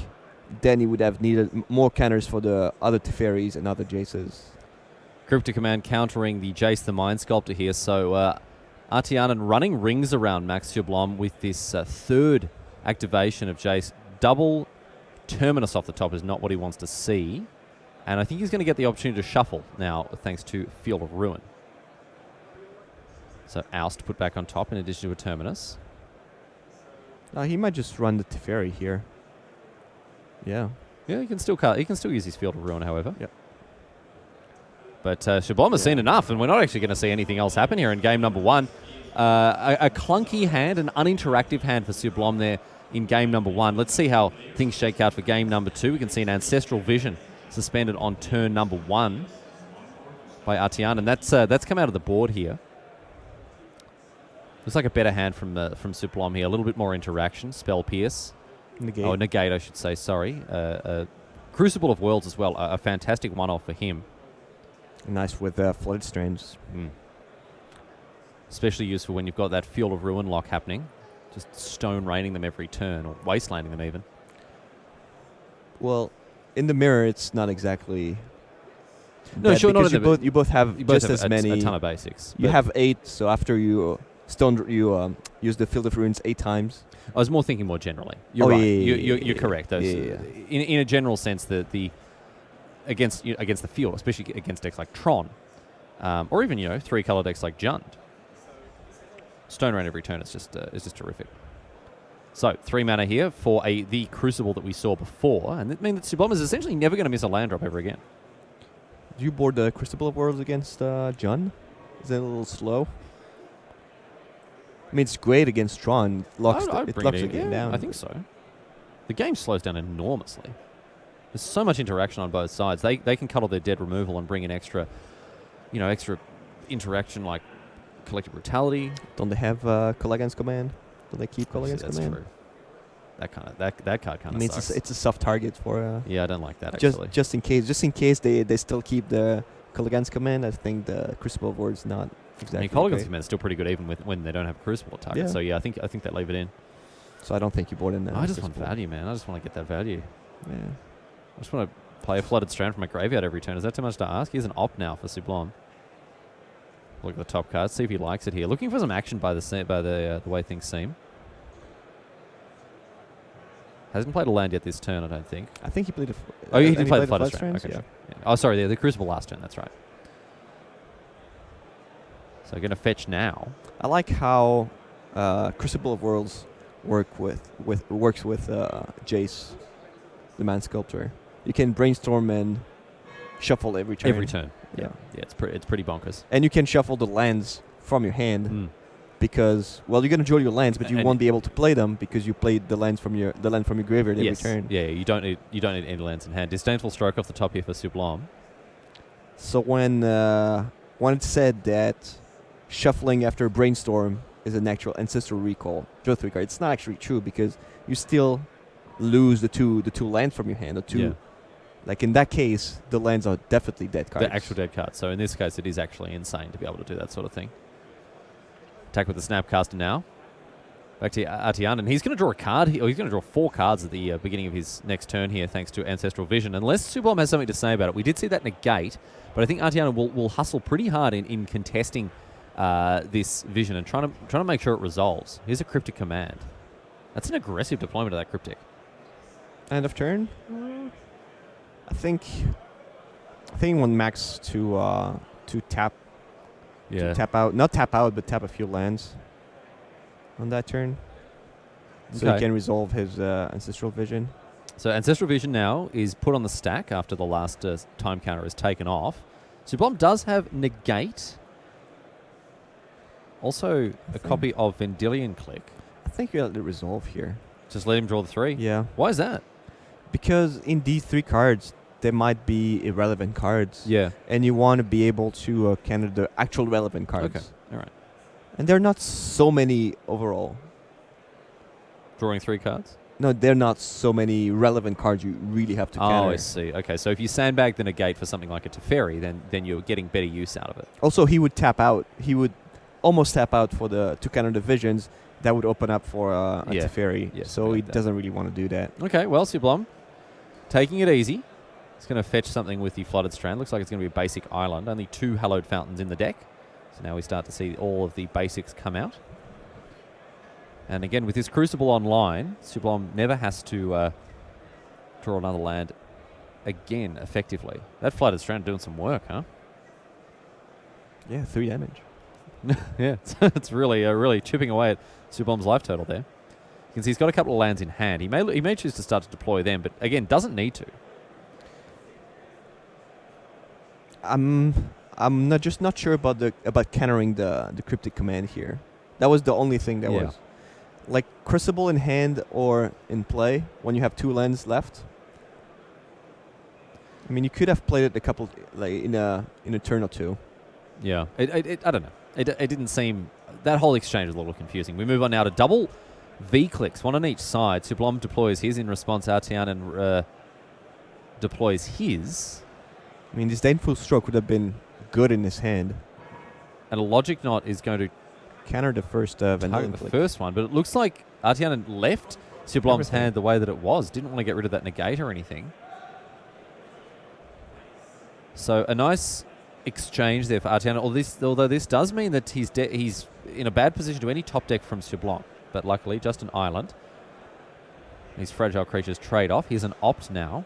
then he would have needed more counters for the other Teferis and other Jaces. Cryptic Command countering the Jace the Mind Sculptor here. So Artianen running rings around Max Sublime with this third activation of Jace. Double Terminus off the top is not what he wants to see. And I think he's going to get the opportunity to shuffle now, thanks to Field of Ruin. So Oust put back on top in addition to a Terminus. He might just run the Teferi here. Yeah. Yeah, he can still use his Field of Ruin, however. Yep. But Sublime has seen enough, and we're not actually going to see anything else happen here in game number one. A clunky hand, an uninteractive hand for Sublime there in game number one. Let's see how things shake out for game number two. We can see an Ancestral Vision suspended on turn number one by Artianen. That's come out of the board here. Looks like a better hand from Sublime here. A little bit more interaction. Spell Pierce. Negate. Oh, Negate, I should say. Sorry. Crucible of Worlds as well. A fantastic one-off for him. Nice with Flooded Strands. Especially useful when you've got that Field of Ruin lock happening. Just stone raining them every turn, or wastelanding them even. Well, in the mirror, it's not exactly... No, sure, not in the... You both have just as many... a ton of basics. You have 8, so after you... use the Field of Ruins 8 times. I was more thinking more generally. You're right. You're correct. Those, yeah. In a general sense, the against the field, especially against decks like Tron, or even 3-color decks like Jund, Stone Rain every turn is just terrific. So 3 mana here for the Crucible that we saw before, and that means that Sublime is essentially never going to miss a land drop ever again. Do you board the Crucible of Worlds against Jund? Is that a little slow? I mean, it's great against Tron. It locks the game down. I think so. The game slows down enormously. There's so much interaction on both sides. They can cuddle their dead removal and bring in extra interaction like Collective Brutality. Don't they have Colligan's Command? Do they keep Colligan's Command? That's true. That card kind of sucks. It's a soft target for... yeah, I don't like that, actually. Just in case they still keep the Colligan's Command, I think the Crucible of Worlds not exactly. I mean, Colligan's Command is still pretty good even when they don't have a Crucible target. Yeah. So yeah, I think they leave it in. So I don't think you board in there. I just want value, man. I just want to get that value. Yeah. I just want to play a Flooded Strand from my graveyard every turn. Is that too much to ask? Here's an op now for Sublime. Look at the top card. See if he likes it here. Looking for some action by the way things seem. Hasn't played a land yet this turn, I don't think. I think he played a... Oh, he did play the Flooded Strand. Okay, yeah. Sure. Yeah. Oh, sorry, the Crucible last turn. That's right. So going to fetch now. I like how Crucible of Worlds works with Jace, the Man Sculptor. You can brainstorm and shuffle every turn. Every turn. Yeah. It's pretty bonkers. And you can shuffle the lands from your hand because you're going to draw your lands, but you won't be able to play them because you played the land from your graveyard every turn. Yeah, you don't need any lands in hand. Disdainful Stroke off the top here for Sublime. So when it's said that shuffling after brainstorm is a natural ancestral recall, draw 3 cards, it's not actually true because you still lose the two lands from your hand. Like in that case, the lands are definitely dead cards. The actual dead cards. So in this case, it is actually insane to be able to do that sort of thing. Attack with the Snapcaster now. Back to Artianen. He's going to draw a card. He's going to draw 4 cards at the beginning of his next turn here, thanks to Ancestral Vision. Unless Sublime has something to say about it. We did see that negate, but I think Artianen will hustle pretty hard in contesting this Vision and trying to make sure it resolves. Here's a Cryptic Command. That's an aggressive deployment of that Cryptic. End of turn? I think you want Max to tap. Yeah. To tap out. Not tap out, but tap a few lands on that turn. So he can resolve his Ancestral Vision. So Ancestral Vision now is put on the stack after the last time counter is taken off. Sublime does have Negate. Also a copy of Vendilion Click. I think you let it resolve here. Just let him draw the 3? Yeah. Why is that? Because in these 3 cards, there might be irrelevant cards. Yeah. And you want to be able to counter the actual relevant cards. Okay. All right. And there are not so many overall. Drawing 3 cards? No, there are not so many relevant cards you really have to counter. Oh, I see. Okay, so if you sandbag the negate for something like a Teferi, then you're getting better use out of it. Also, he would tap out. He would almost tap out for to counter the visions. That would open up for a Teferi. Yes, So like he that. doesn't really want to do that. Okay, well, Sublom, taking it easy. He's going to fetch something with the Flooded Strand. Looks like it's going to be a basic island. Only 2 Hallowed Fountains in the deck. So now we start to see all of the basics come out. And again, with this Crucible online, Sublom never has to draw another land again effectively. That Flooded Strand doing some work, huh? Yeah, 3 damage. Yeah, it's really chipping away at Sublom's life total there. You can see he's got a couple of lands in hand. He may choose to start to deploy them, but again, doesn't need to. I'm not sure about countering the cryptic command here. That was the only thing that was like Crucible in hand or in play when you have 2 lands left. I mean, you could have played it a couple like in a turn or 2. Yeah, I don't know. It didn't seem that whole exchange was a little confusing. We move on now to double V clicks, 1 on each side. Sublom deploys his in response. Artianen deploys his. I mean, Disdainful Stroke would have been good in his hand. And a Logic Knot is going to Counter the first Vanilla the first one, but it looks like Artianen left Sublom's hand the way that it was. Didn't want to get rid of that negate or anything. So a nice exchange there for Artianen. Although this does mean that he's in a bad position to any top deck from Sublom. But luckily, just an island. These fragile creatures trade off. Here's an opt now.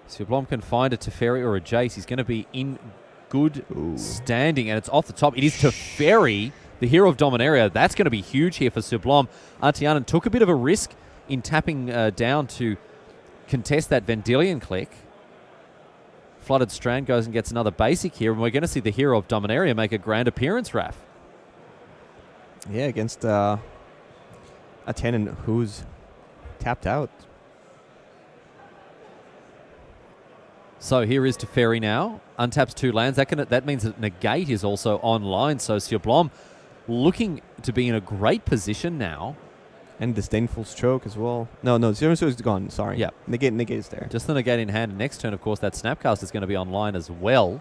Sublom can find a Teferi or a Jace. He's going to be in good standing, and it's off the top. It is Teferi, the hero of Dominaria. That's going to be huge here for Sublom. Artianen took a bit of a risk in tapping down to contest that Vendilion click. Flooded Strand goes and gets another basic here, and we're going to see the hero of Dominaria make a grand appearance, Raph. Yeah, against Artianen, who's tapped out. So here is Teferi now. Untaps 2 lands. That means that Negate is also online. So Sublom looking to be in a great position now. And Disdainful Stroke as well. No, Zero is gone. Sorry. Yeah. Negate is there. Just the Negate in hand. And next turn, of course, that Snapcast is going to be online as well.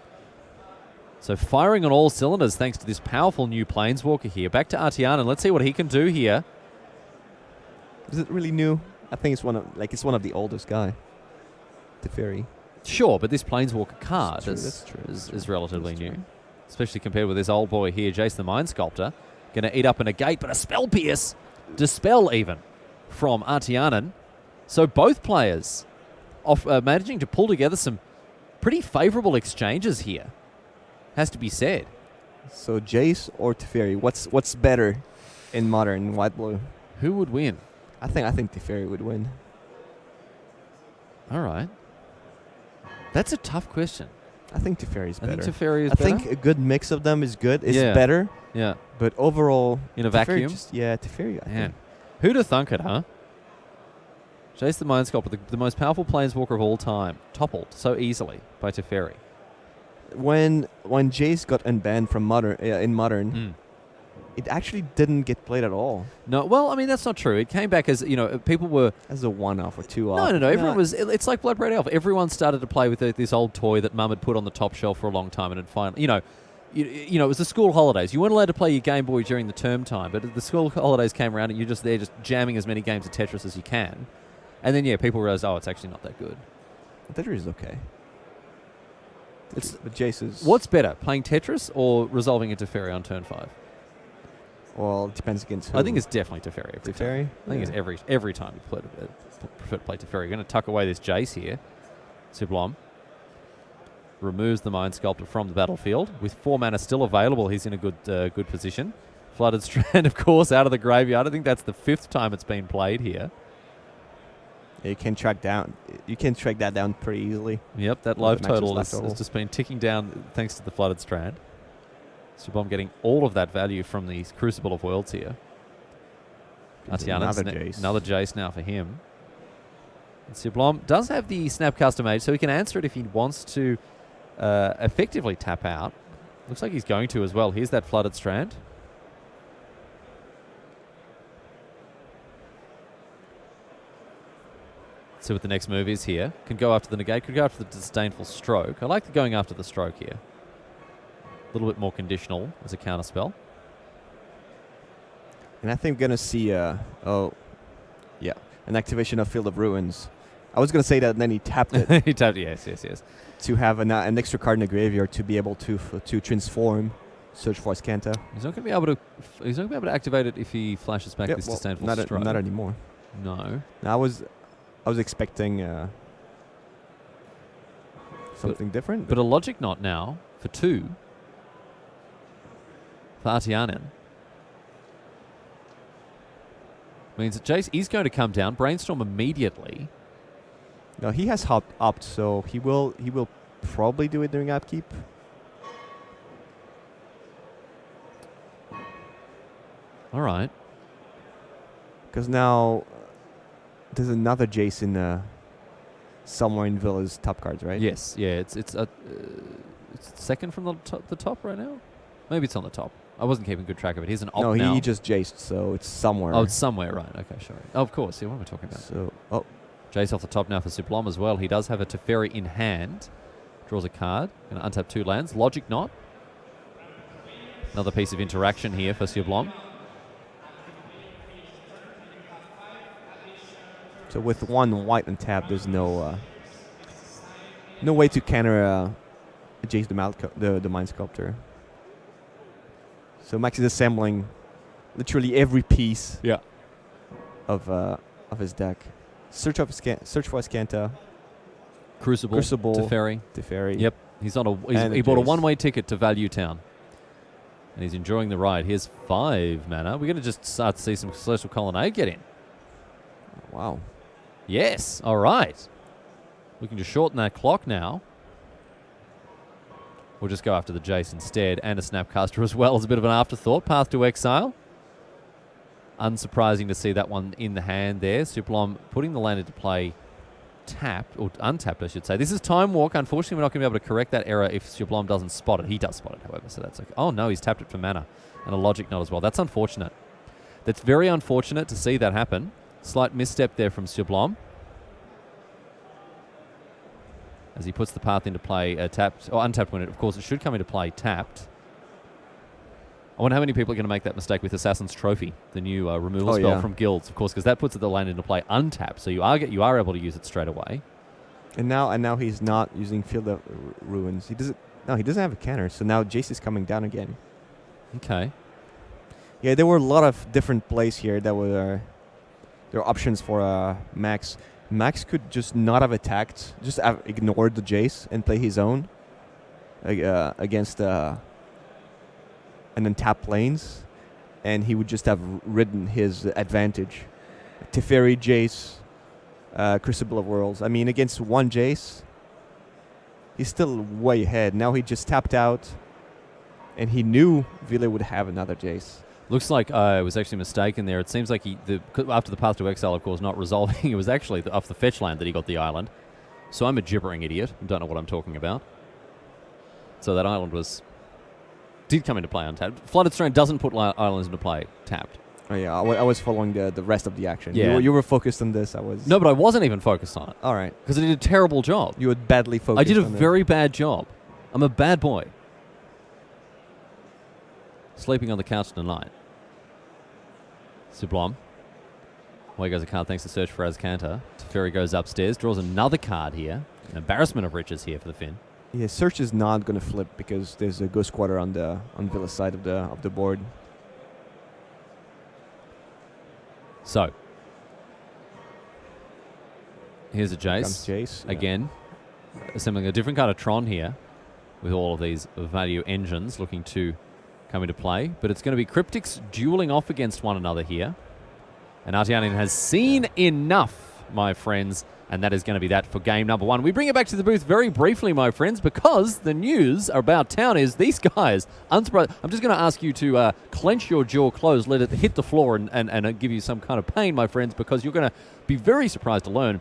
So firing on all cylinders thanks to this powerful new Planeswalker here. Back to Artianen. Let's see what he can do here. Is it really new? I think it's one of the oldest guy. Teferi. Sure, but this Planeswalker card That's true. is relatively new. Especially compared with this old boy here, Jace the Mind Sculptor. Going to eat up a Negate, but a Spell Pierce. Dispel even from Artianen. So both players managing to pull together some pretty favourable exchanges here. Has to be said. So Jace or Teferi, what's better in Modern White-Blue? Who would win? I think Teferi would win. All right. That's a tough question. I think Teferi is better. I think Teferi is I better. think a good mix of them is good. It's Yeah. better. Yeah. But overall, In a Teferi vacuum? Teferi. I Man. think. Who'd have thunk it, huh? Jace the Mind Sculptor, the most powerful Planeswalker of all time, toppled so easily by Teferi. When Jace got unbanned from Modern, it actually didn't get played at all. No, well, I mean, that's not true. It came back as, people were... As a 1-off or 2-off. No. Everyone was... It's like Blood Red Elf. Everyone started to play with this old toy that Mum had put on the top shelf for a long time, and it finally... it was the school holidays. You weren't allowed to play your Game Boy during the term time, but the school holidays came around, and you're just there just jamming as many games of Tetris as you can. And then, people realized, it's actually not that good. Tetris is okay. But Jace is... What's better, playing Tetris or resolving a Teferi on turn 5? Well, it depends against who. I think it's definitely Teferi every time. Teferi? I think it's every time you prefer to play Teferi. You're going to tuck away this Jace here. Sublom removes the Mind Sculptor from the battlefield. With 4 mana still available, he's in a good position. Flooded Strand, of course, out of the graveyard. I think that's the 5th time it's been played here. You can track that down pretty easily. Yep, that life total has just been ticking down thanks to the Flooded Strand. Sublom getting all of that value from the Crucible of Worlds here. Artianen, another Jace now for him. Sublom does have the Snapcaster Mage, so he can answer it if he wants to effectively tap out. Looks like he's going to as well. Here's that Flooded Strand. See what the next move is here. Can go after the negate, could go after the Disdainful Stroke. I like the going after the stroke here. A little bit more conditional as a counter spell. And I think we're going to see, an activation of Field of Ruins. I was going to say that, and then he tapped it. He tapped, yes. To have an extra card in the graveyard to be able to transform Search for Scanta. He's not going to be able to. He's not going to be able to activate it if he flashes back this Disdainful Stroke. Not anymore. No. I was expecting something different. But a Logic Knot now for 2 for Artianen means that Jace is going to come down, Brainstorm immediately. No, he has opt, so he will probably do it during upkeep. All right. Because now there's another Jace somewhere in Villa's top cards, right? Yes. Yeah. It's second from the top right now. Maybe it's on the top. I wasn't keeping good track of it. Here's an opt now. No, he just Jaced, so it's somewhere. Oh, it's somewhere, right. Okay, sure. Oh, of course. Yeah, what am I talking about? So, Jace off the top now for Sublom as well. He does have a Teferi in hand. Draws a card. Going to untap 2 lands. Logic Knot. Another piece of interaction here for Sublom. So with 1 white and tap, there's no way to counter Jace the Mind Sculptor. So Max is assembling literally every piece of his deck. Search for Scanta. Crucible. Teferi. Yep. He bought a one-way ticket to Value Town. And he's enjoying the ride. Here's 5 mana. We're going to just start to see some Celestial Colonnade get in. Wow. Yes. All right. We can just shorten that clock now. We'll just go after the Jace instead, and a Snapcaster as well as a bit of an afterthought. Path to Exile. Unsurprising to see that one in the hand there. Sublom putting the land into play tapped, or untapped I should say. This is Time Walk. Unfortunately, we're not going to be able to correct that error if Sublom doesn't spot it. He does spot it, however, so that's okay. Oh no, he's tapped it for mana. And a Logic Knot as well. That's unfortunate. That's very unfortunate to see that happen. Slight misstep there from Sublom. As he puts the path into play tapped, or untapped when of course it should come into play tapped. I wonder how many people are going to make that mistake with Assassin's Trophy, the new removal spell from guilds, of course, because that puts the land into play untapped, so you are able to use it straight away. And now he's not using Field of Ruins. He doesn't have a counter, so now Jace is coming down again. Okay. Yeah, there were a lot of different plays here that were there are options for Max. Max could just not have attacked, just have ignored the Jace and play his own against and then tap lanes, and he would just have ridden his advantage. Teferi, Jace, Crucible of Worlds. I mean, against 1 Jace, he's still way ahead. Now he just tapped out, and he knew Villa would have another Jace. Looks like I was actually mistaken there. It seems like after the Path to Exile, of course, not resolving, it was actually off the fetch land that he got the island. So I'm a gibbering idiot. I don't know what I'm talking about. So that island did come into play untapped. Flooded Strand doesn't put islands into play tapped. Oh yeah, I was following the rest of the action. Yeah. You were focused on this. No, but I wasn't even focused on it. All right. Because I did a terrible job. You were badly focused. I did a very bad job. I'm a bad boy. Sleeping on the couch tonight. Sublom. Away goes a card thanks to Search for Azcanta. Teferi goes upstairs, draws another card here. An embarrassment of riches here for the Finn. Yeah, Search is not going to flip because there's a Ghost Quarter on Villa's side of the board. So, here's a Jace. Comes Jace. Again, assembling a different kind of Tron here with all of these value engines looking to come into play. But it's going to be Cryptics dueling off against one another here. And Artianen has seen enough, my friends. And that is going to be that for game number 1. We bring it back to the booth very briefly, my friends, because the news about town is these guys, unsurprised. I'm just going to ask you to clench your jaw closed, let it hit the floor and give you some kind of pain, my friends, because you're going to be very surprised to learn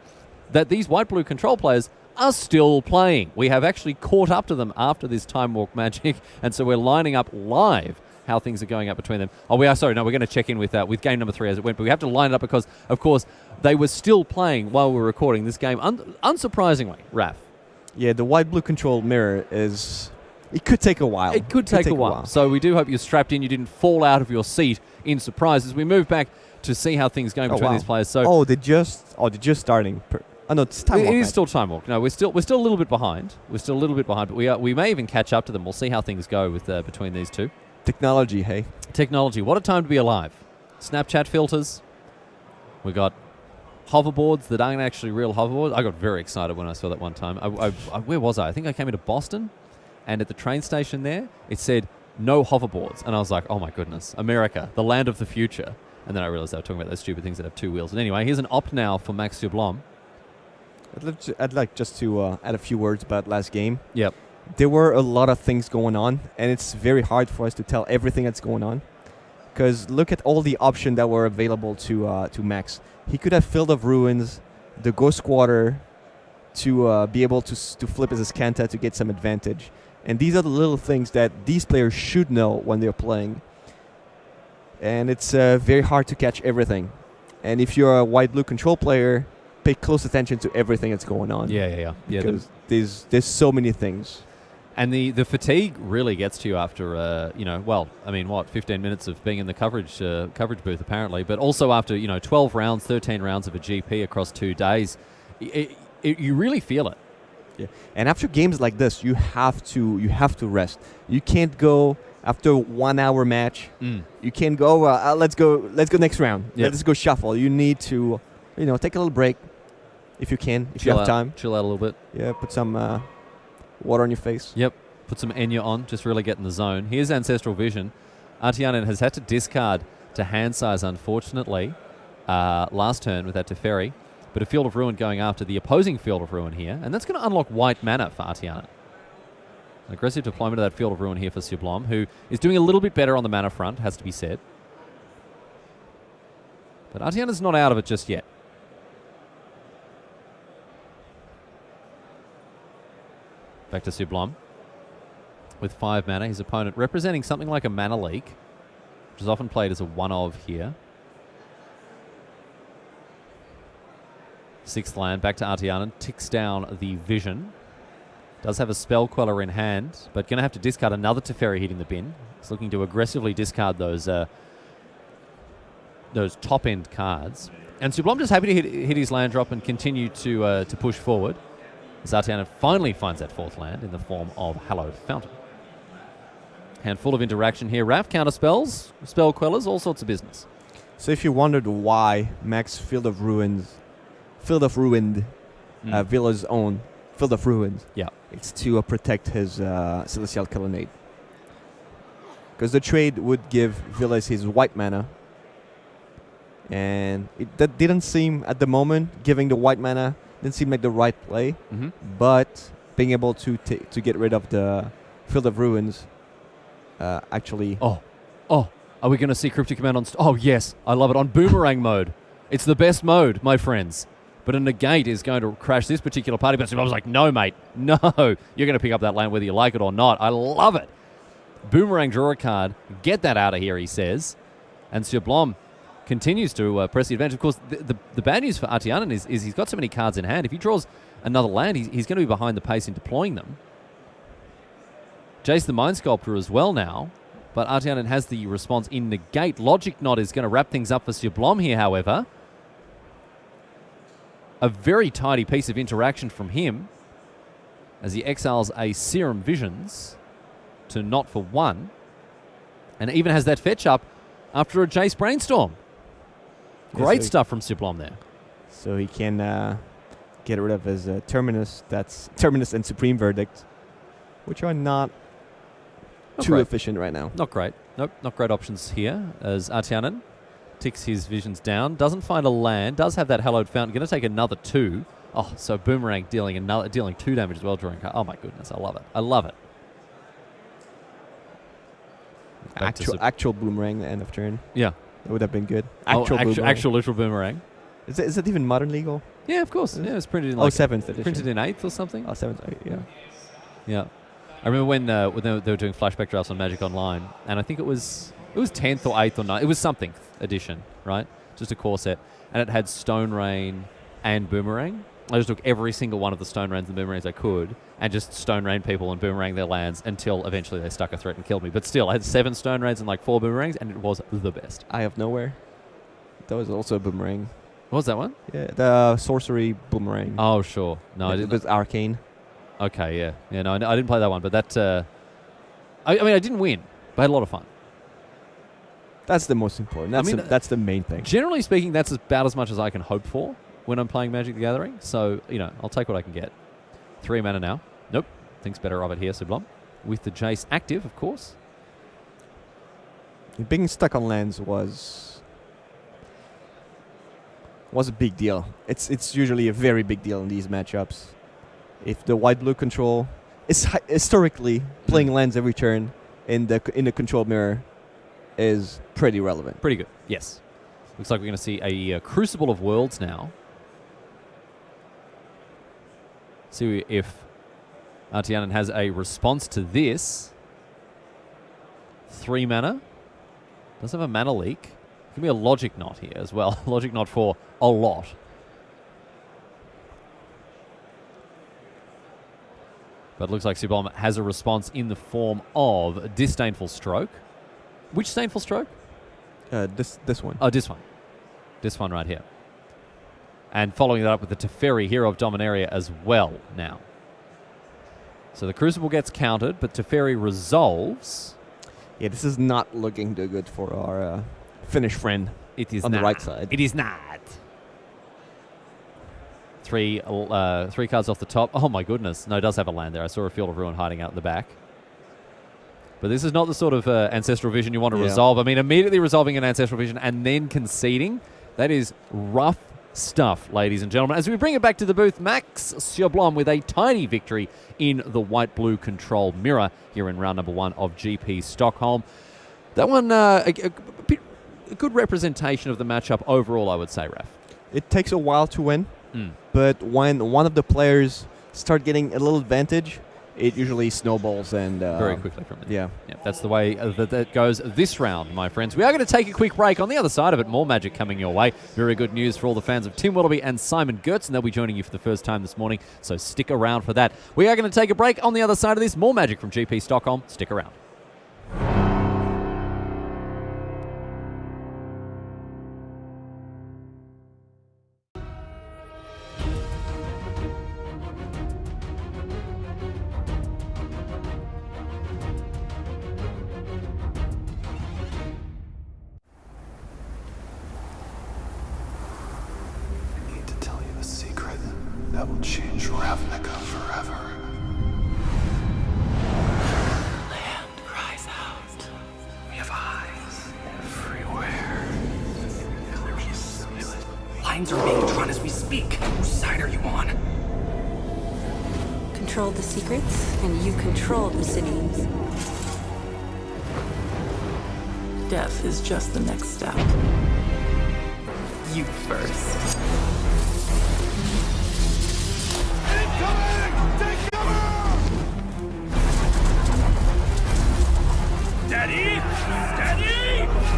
that these white-blue control players are still playing. We have actually caught up to them after this time walk magic, and so we're lining up live how things are going up between them. Oh, we are. Sorry, no, we're going to check in with game number 3 as it went, but we have to line it up because, of course, they were still playing while we were recording this game. Unsurprisingly, Raf. Yeah, the white-blue control mirror is... It could take a while. It could take a while. So we do hope you're strapped in. You didn't fall out of your seat in surprise as we move back to see how things are going between these players. So they're just starting. No, it's time walk. It is still time walk. No, we're still a little bit behind. But we may even catch up to them. We'll see how things go with between these two. Technology, hey. Technology. What a time to be alive. Snapchat filters. We got hoverboards that aren't actually real hoverboards. I got very excited when I saw that one time. Where was I? I think I came into Boston, and at the train station there, it said no hoverboards. And I was like, oh my goodness, America, the land of the future. And then I realized they were talking about those stupid things that have 2 wheels. And anyway, here's an opt now for Max Sublom. I'd like just to add a few words about last game. Yep. There were a lot of things going on, and it's very hard for us to tell everything that's going on. Because look at all the options that were available to Max. He could have Field of Ruins, the Ghost Squatter, to be able to flip his Escanta to get some advantage. And these are the little things that these players should know when they're playing. And it's very hard to catch everything. And if you're a white-blue control player, pay close attention to everything that's going on. Yeah. Because there's so many things. And the fatigue really gets to you after, 15 minutes of being in the coverage booth, apparently. But also after, 12 rounds, 13 rounds of a GP across 2 days, you really feel it. Yeah. And after games like this, you have to rest. You can't go after a 1 hour match. You can't go. Let's go next round. Yep. Let's go shuffle. You need to, take a little break if you can. If you have time, chill out a little bit. Yeah, put some water on your face. Yep. Put some Enya on. Just really get in the zone. Here's Ancestral Vision. Artianen has had to discard to hand size, unfortunately, last turn with that Teferi. But a Field of Ruin going after the opposing Field of Ruin here. And that's going to unlock white mana for Artianen. An aggressive deployment of that Field of Ruin here for Sublom, who is doing a little bit better on the mana front, has to be said. But Artianen's not out of it just yet. Back to Sublom. With 5 mana, his opponent representing something like a mana leak, which is often played as a one-of here. 6th land, back to Artianen, ticks down the Vision. Does have a Spell Queller in hand, but going to have to discard another Teferi hitting the bin. He's looking to aggressively discard those top-end cards. And Sublom just happy to hit his land drop and continue to push forward. As Artianen finally finds that 4th land in the form of Hallowed Fountain. Handful of interaction here. Raf, counter spells, Spell Quellers, all sorts of business. So if you wondered why Max Field of Ruined Villa's own Field of Ruins, it's to protect his Celestial Colonnade. Because the trade would give Villas his white mana, and that didn't seem at the moment, giving the white mana didn't seem like the right play. But being able to get rid of the Field of Ruins actually... Are we going to see Cryptic Command on... Oh, yes. I love it. On Boomerang mode. It's the best mode, my friends. But a negate is going to crash this particular party. But I was like, no, mate. No. You're going to pick up that land whether you like it or not. I love it. Boomerang, draw a card. Get that out of here, he says. And Sublom continues to press the advantage. Of course, the bad news for Artianen is he's got so many cards in hand. If he draws another land, he's going to be behind the pace in deploying them. Jace the Mind Sculptor as well now. But Artianen has the response in negate. Logic Knot is going to wrap things up for Sublom here, however. A very tidy piece of interaction from him as he exiles a Serum Visions to Not for 1. And even has that fetch up after a Jace Brainstorm. Great stuff from Sublom there. So he can get rid of his Terminus. That's Terminus and Supreme Verdict, which are not too efficient right now. Not great. Nope, not great options here as Artianen ticks his visions down. Doesn't find a land. Does have that Hallowed Fountain. Going to take another 2. Oh, so Boomerang dealing 2 damage as well during... Oh my goodness, I love it. I love it. Actual Boomerang at the end of turn. Yeah. It would have been good. Actual literal Boomerang. Is it even modern legal? Yeah, of course. Yeah, it was printed in Oh, 7th edition. printed in 8th or something. Oh, 7th. Yeah. Yeah. I remember when they were doing flashback drafts on Magic Online, and I think it was 10th or 8th or 9th. It was something edition, right? Just a core set. And it had Stone Rain and Boomerang. I just took every single one of the Stone Rains and Boomerangs I could and just Stone Rain people and Boomerang their lands until eventually they stuck a threat and killed me. But still, I had 7 Stone Rains and like 4 Boomerangs, and it was the best. Eye of Nowhere. That was also a boomerang. What was that one? Yeah, the sorcery boomerang. Oh, sure. No, I it didn't. was arcane. Okay, yeah. Yeah, no, I didn't play that one, but that... I mean, I didn't win, but I had a lot of fun. That's the most important. That's the main thing. Generally speaking, that's about as much as I can hope for when I'm playing Magic the Gathering. So, I'll take what I can get. 3 mana now. Nope. Thinks better of it here, Sublime. With the Jace active, of course. Being stuck on lands was a big deal. It's usually a very big deal in these matchups. If the white-blue control is historically playing lands every turn in the control mirror is pretty relevant. Pretty good, yes. Looks like we're going to see a Crucible of Worlds now. See if Artianen has a response to this. 3 mana. Does have a mana leak. Give me a Logic Knot here as well. Logic Knot for a lot. But it looks like Sublime has a response in the form of Disdainful Stroke. Which Disdainful Stroke? This one. Oh, this one. This one right here. And following that up with the Teferi, Hero of Dominaria as well now. So the Crucible gets countered, but Teferi resolves. Yeah, this is not looking too good for our Finnish friend. It is on not. The right side. It is not. 3 cards off the top. Oh my goodness. No, it does have a land there. I saw a Field of Ruin hiding out in the back. But this is not the sort of Ancestral Vision you want to resolve. I mean, immediately resolving an Ancestral Vision and then conceding, that is rough stuff, ladies and gentlemen. As we bring it back to the booth, Max Sublime with a tiny victory in the white-blue control mirror here in round number 1 of GP Stockholm. That one, a good representation of the matchup overall, I would say, Raf. It takes a while to win, but when one of the players start getting a little advantage, it usually snowballs and very quickly from it. Yeah, that's the way that goes this round, my friends. We are going to take a quick break. On the other side of it, more Magic coming your way. Very good news for all the fans of Tim Willoughby and Simon Gertzen. They'll be joining you for the first time this morning, so stick around for that. We are going to take a break. On the other side of this, more Magic from GP Stockholm. Stick around. That will change Ravnica forever. Land cries out. We have eyes everywhere. Lines are being drawn as we speak. Whose side are you on? Control the secrets, and you control the cities. Death is just the next step. You first.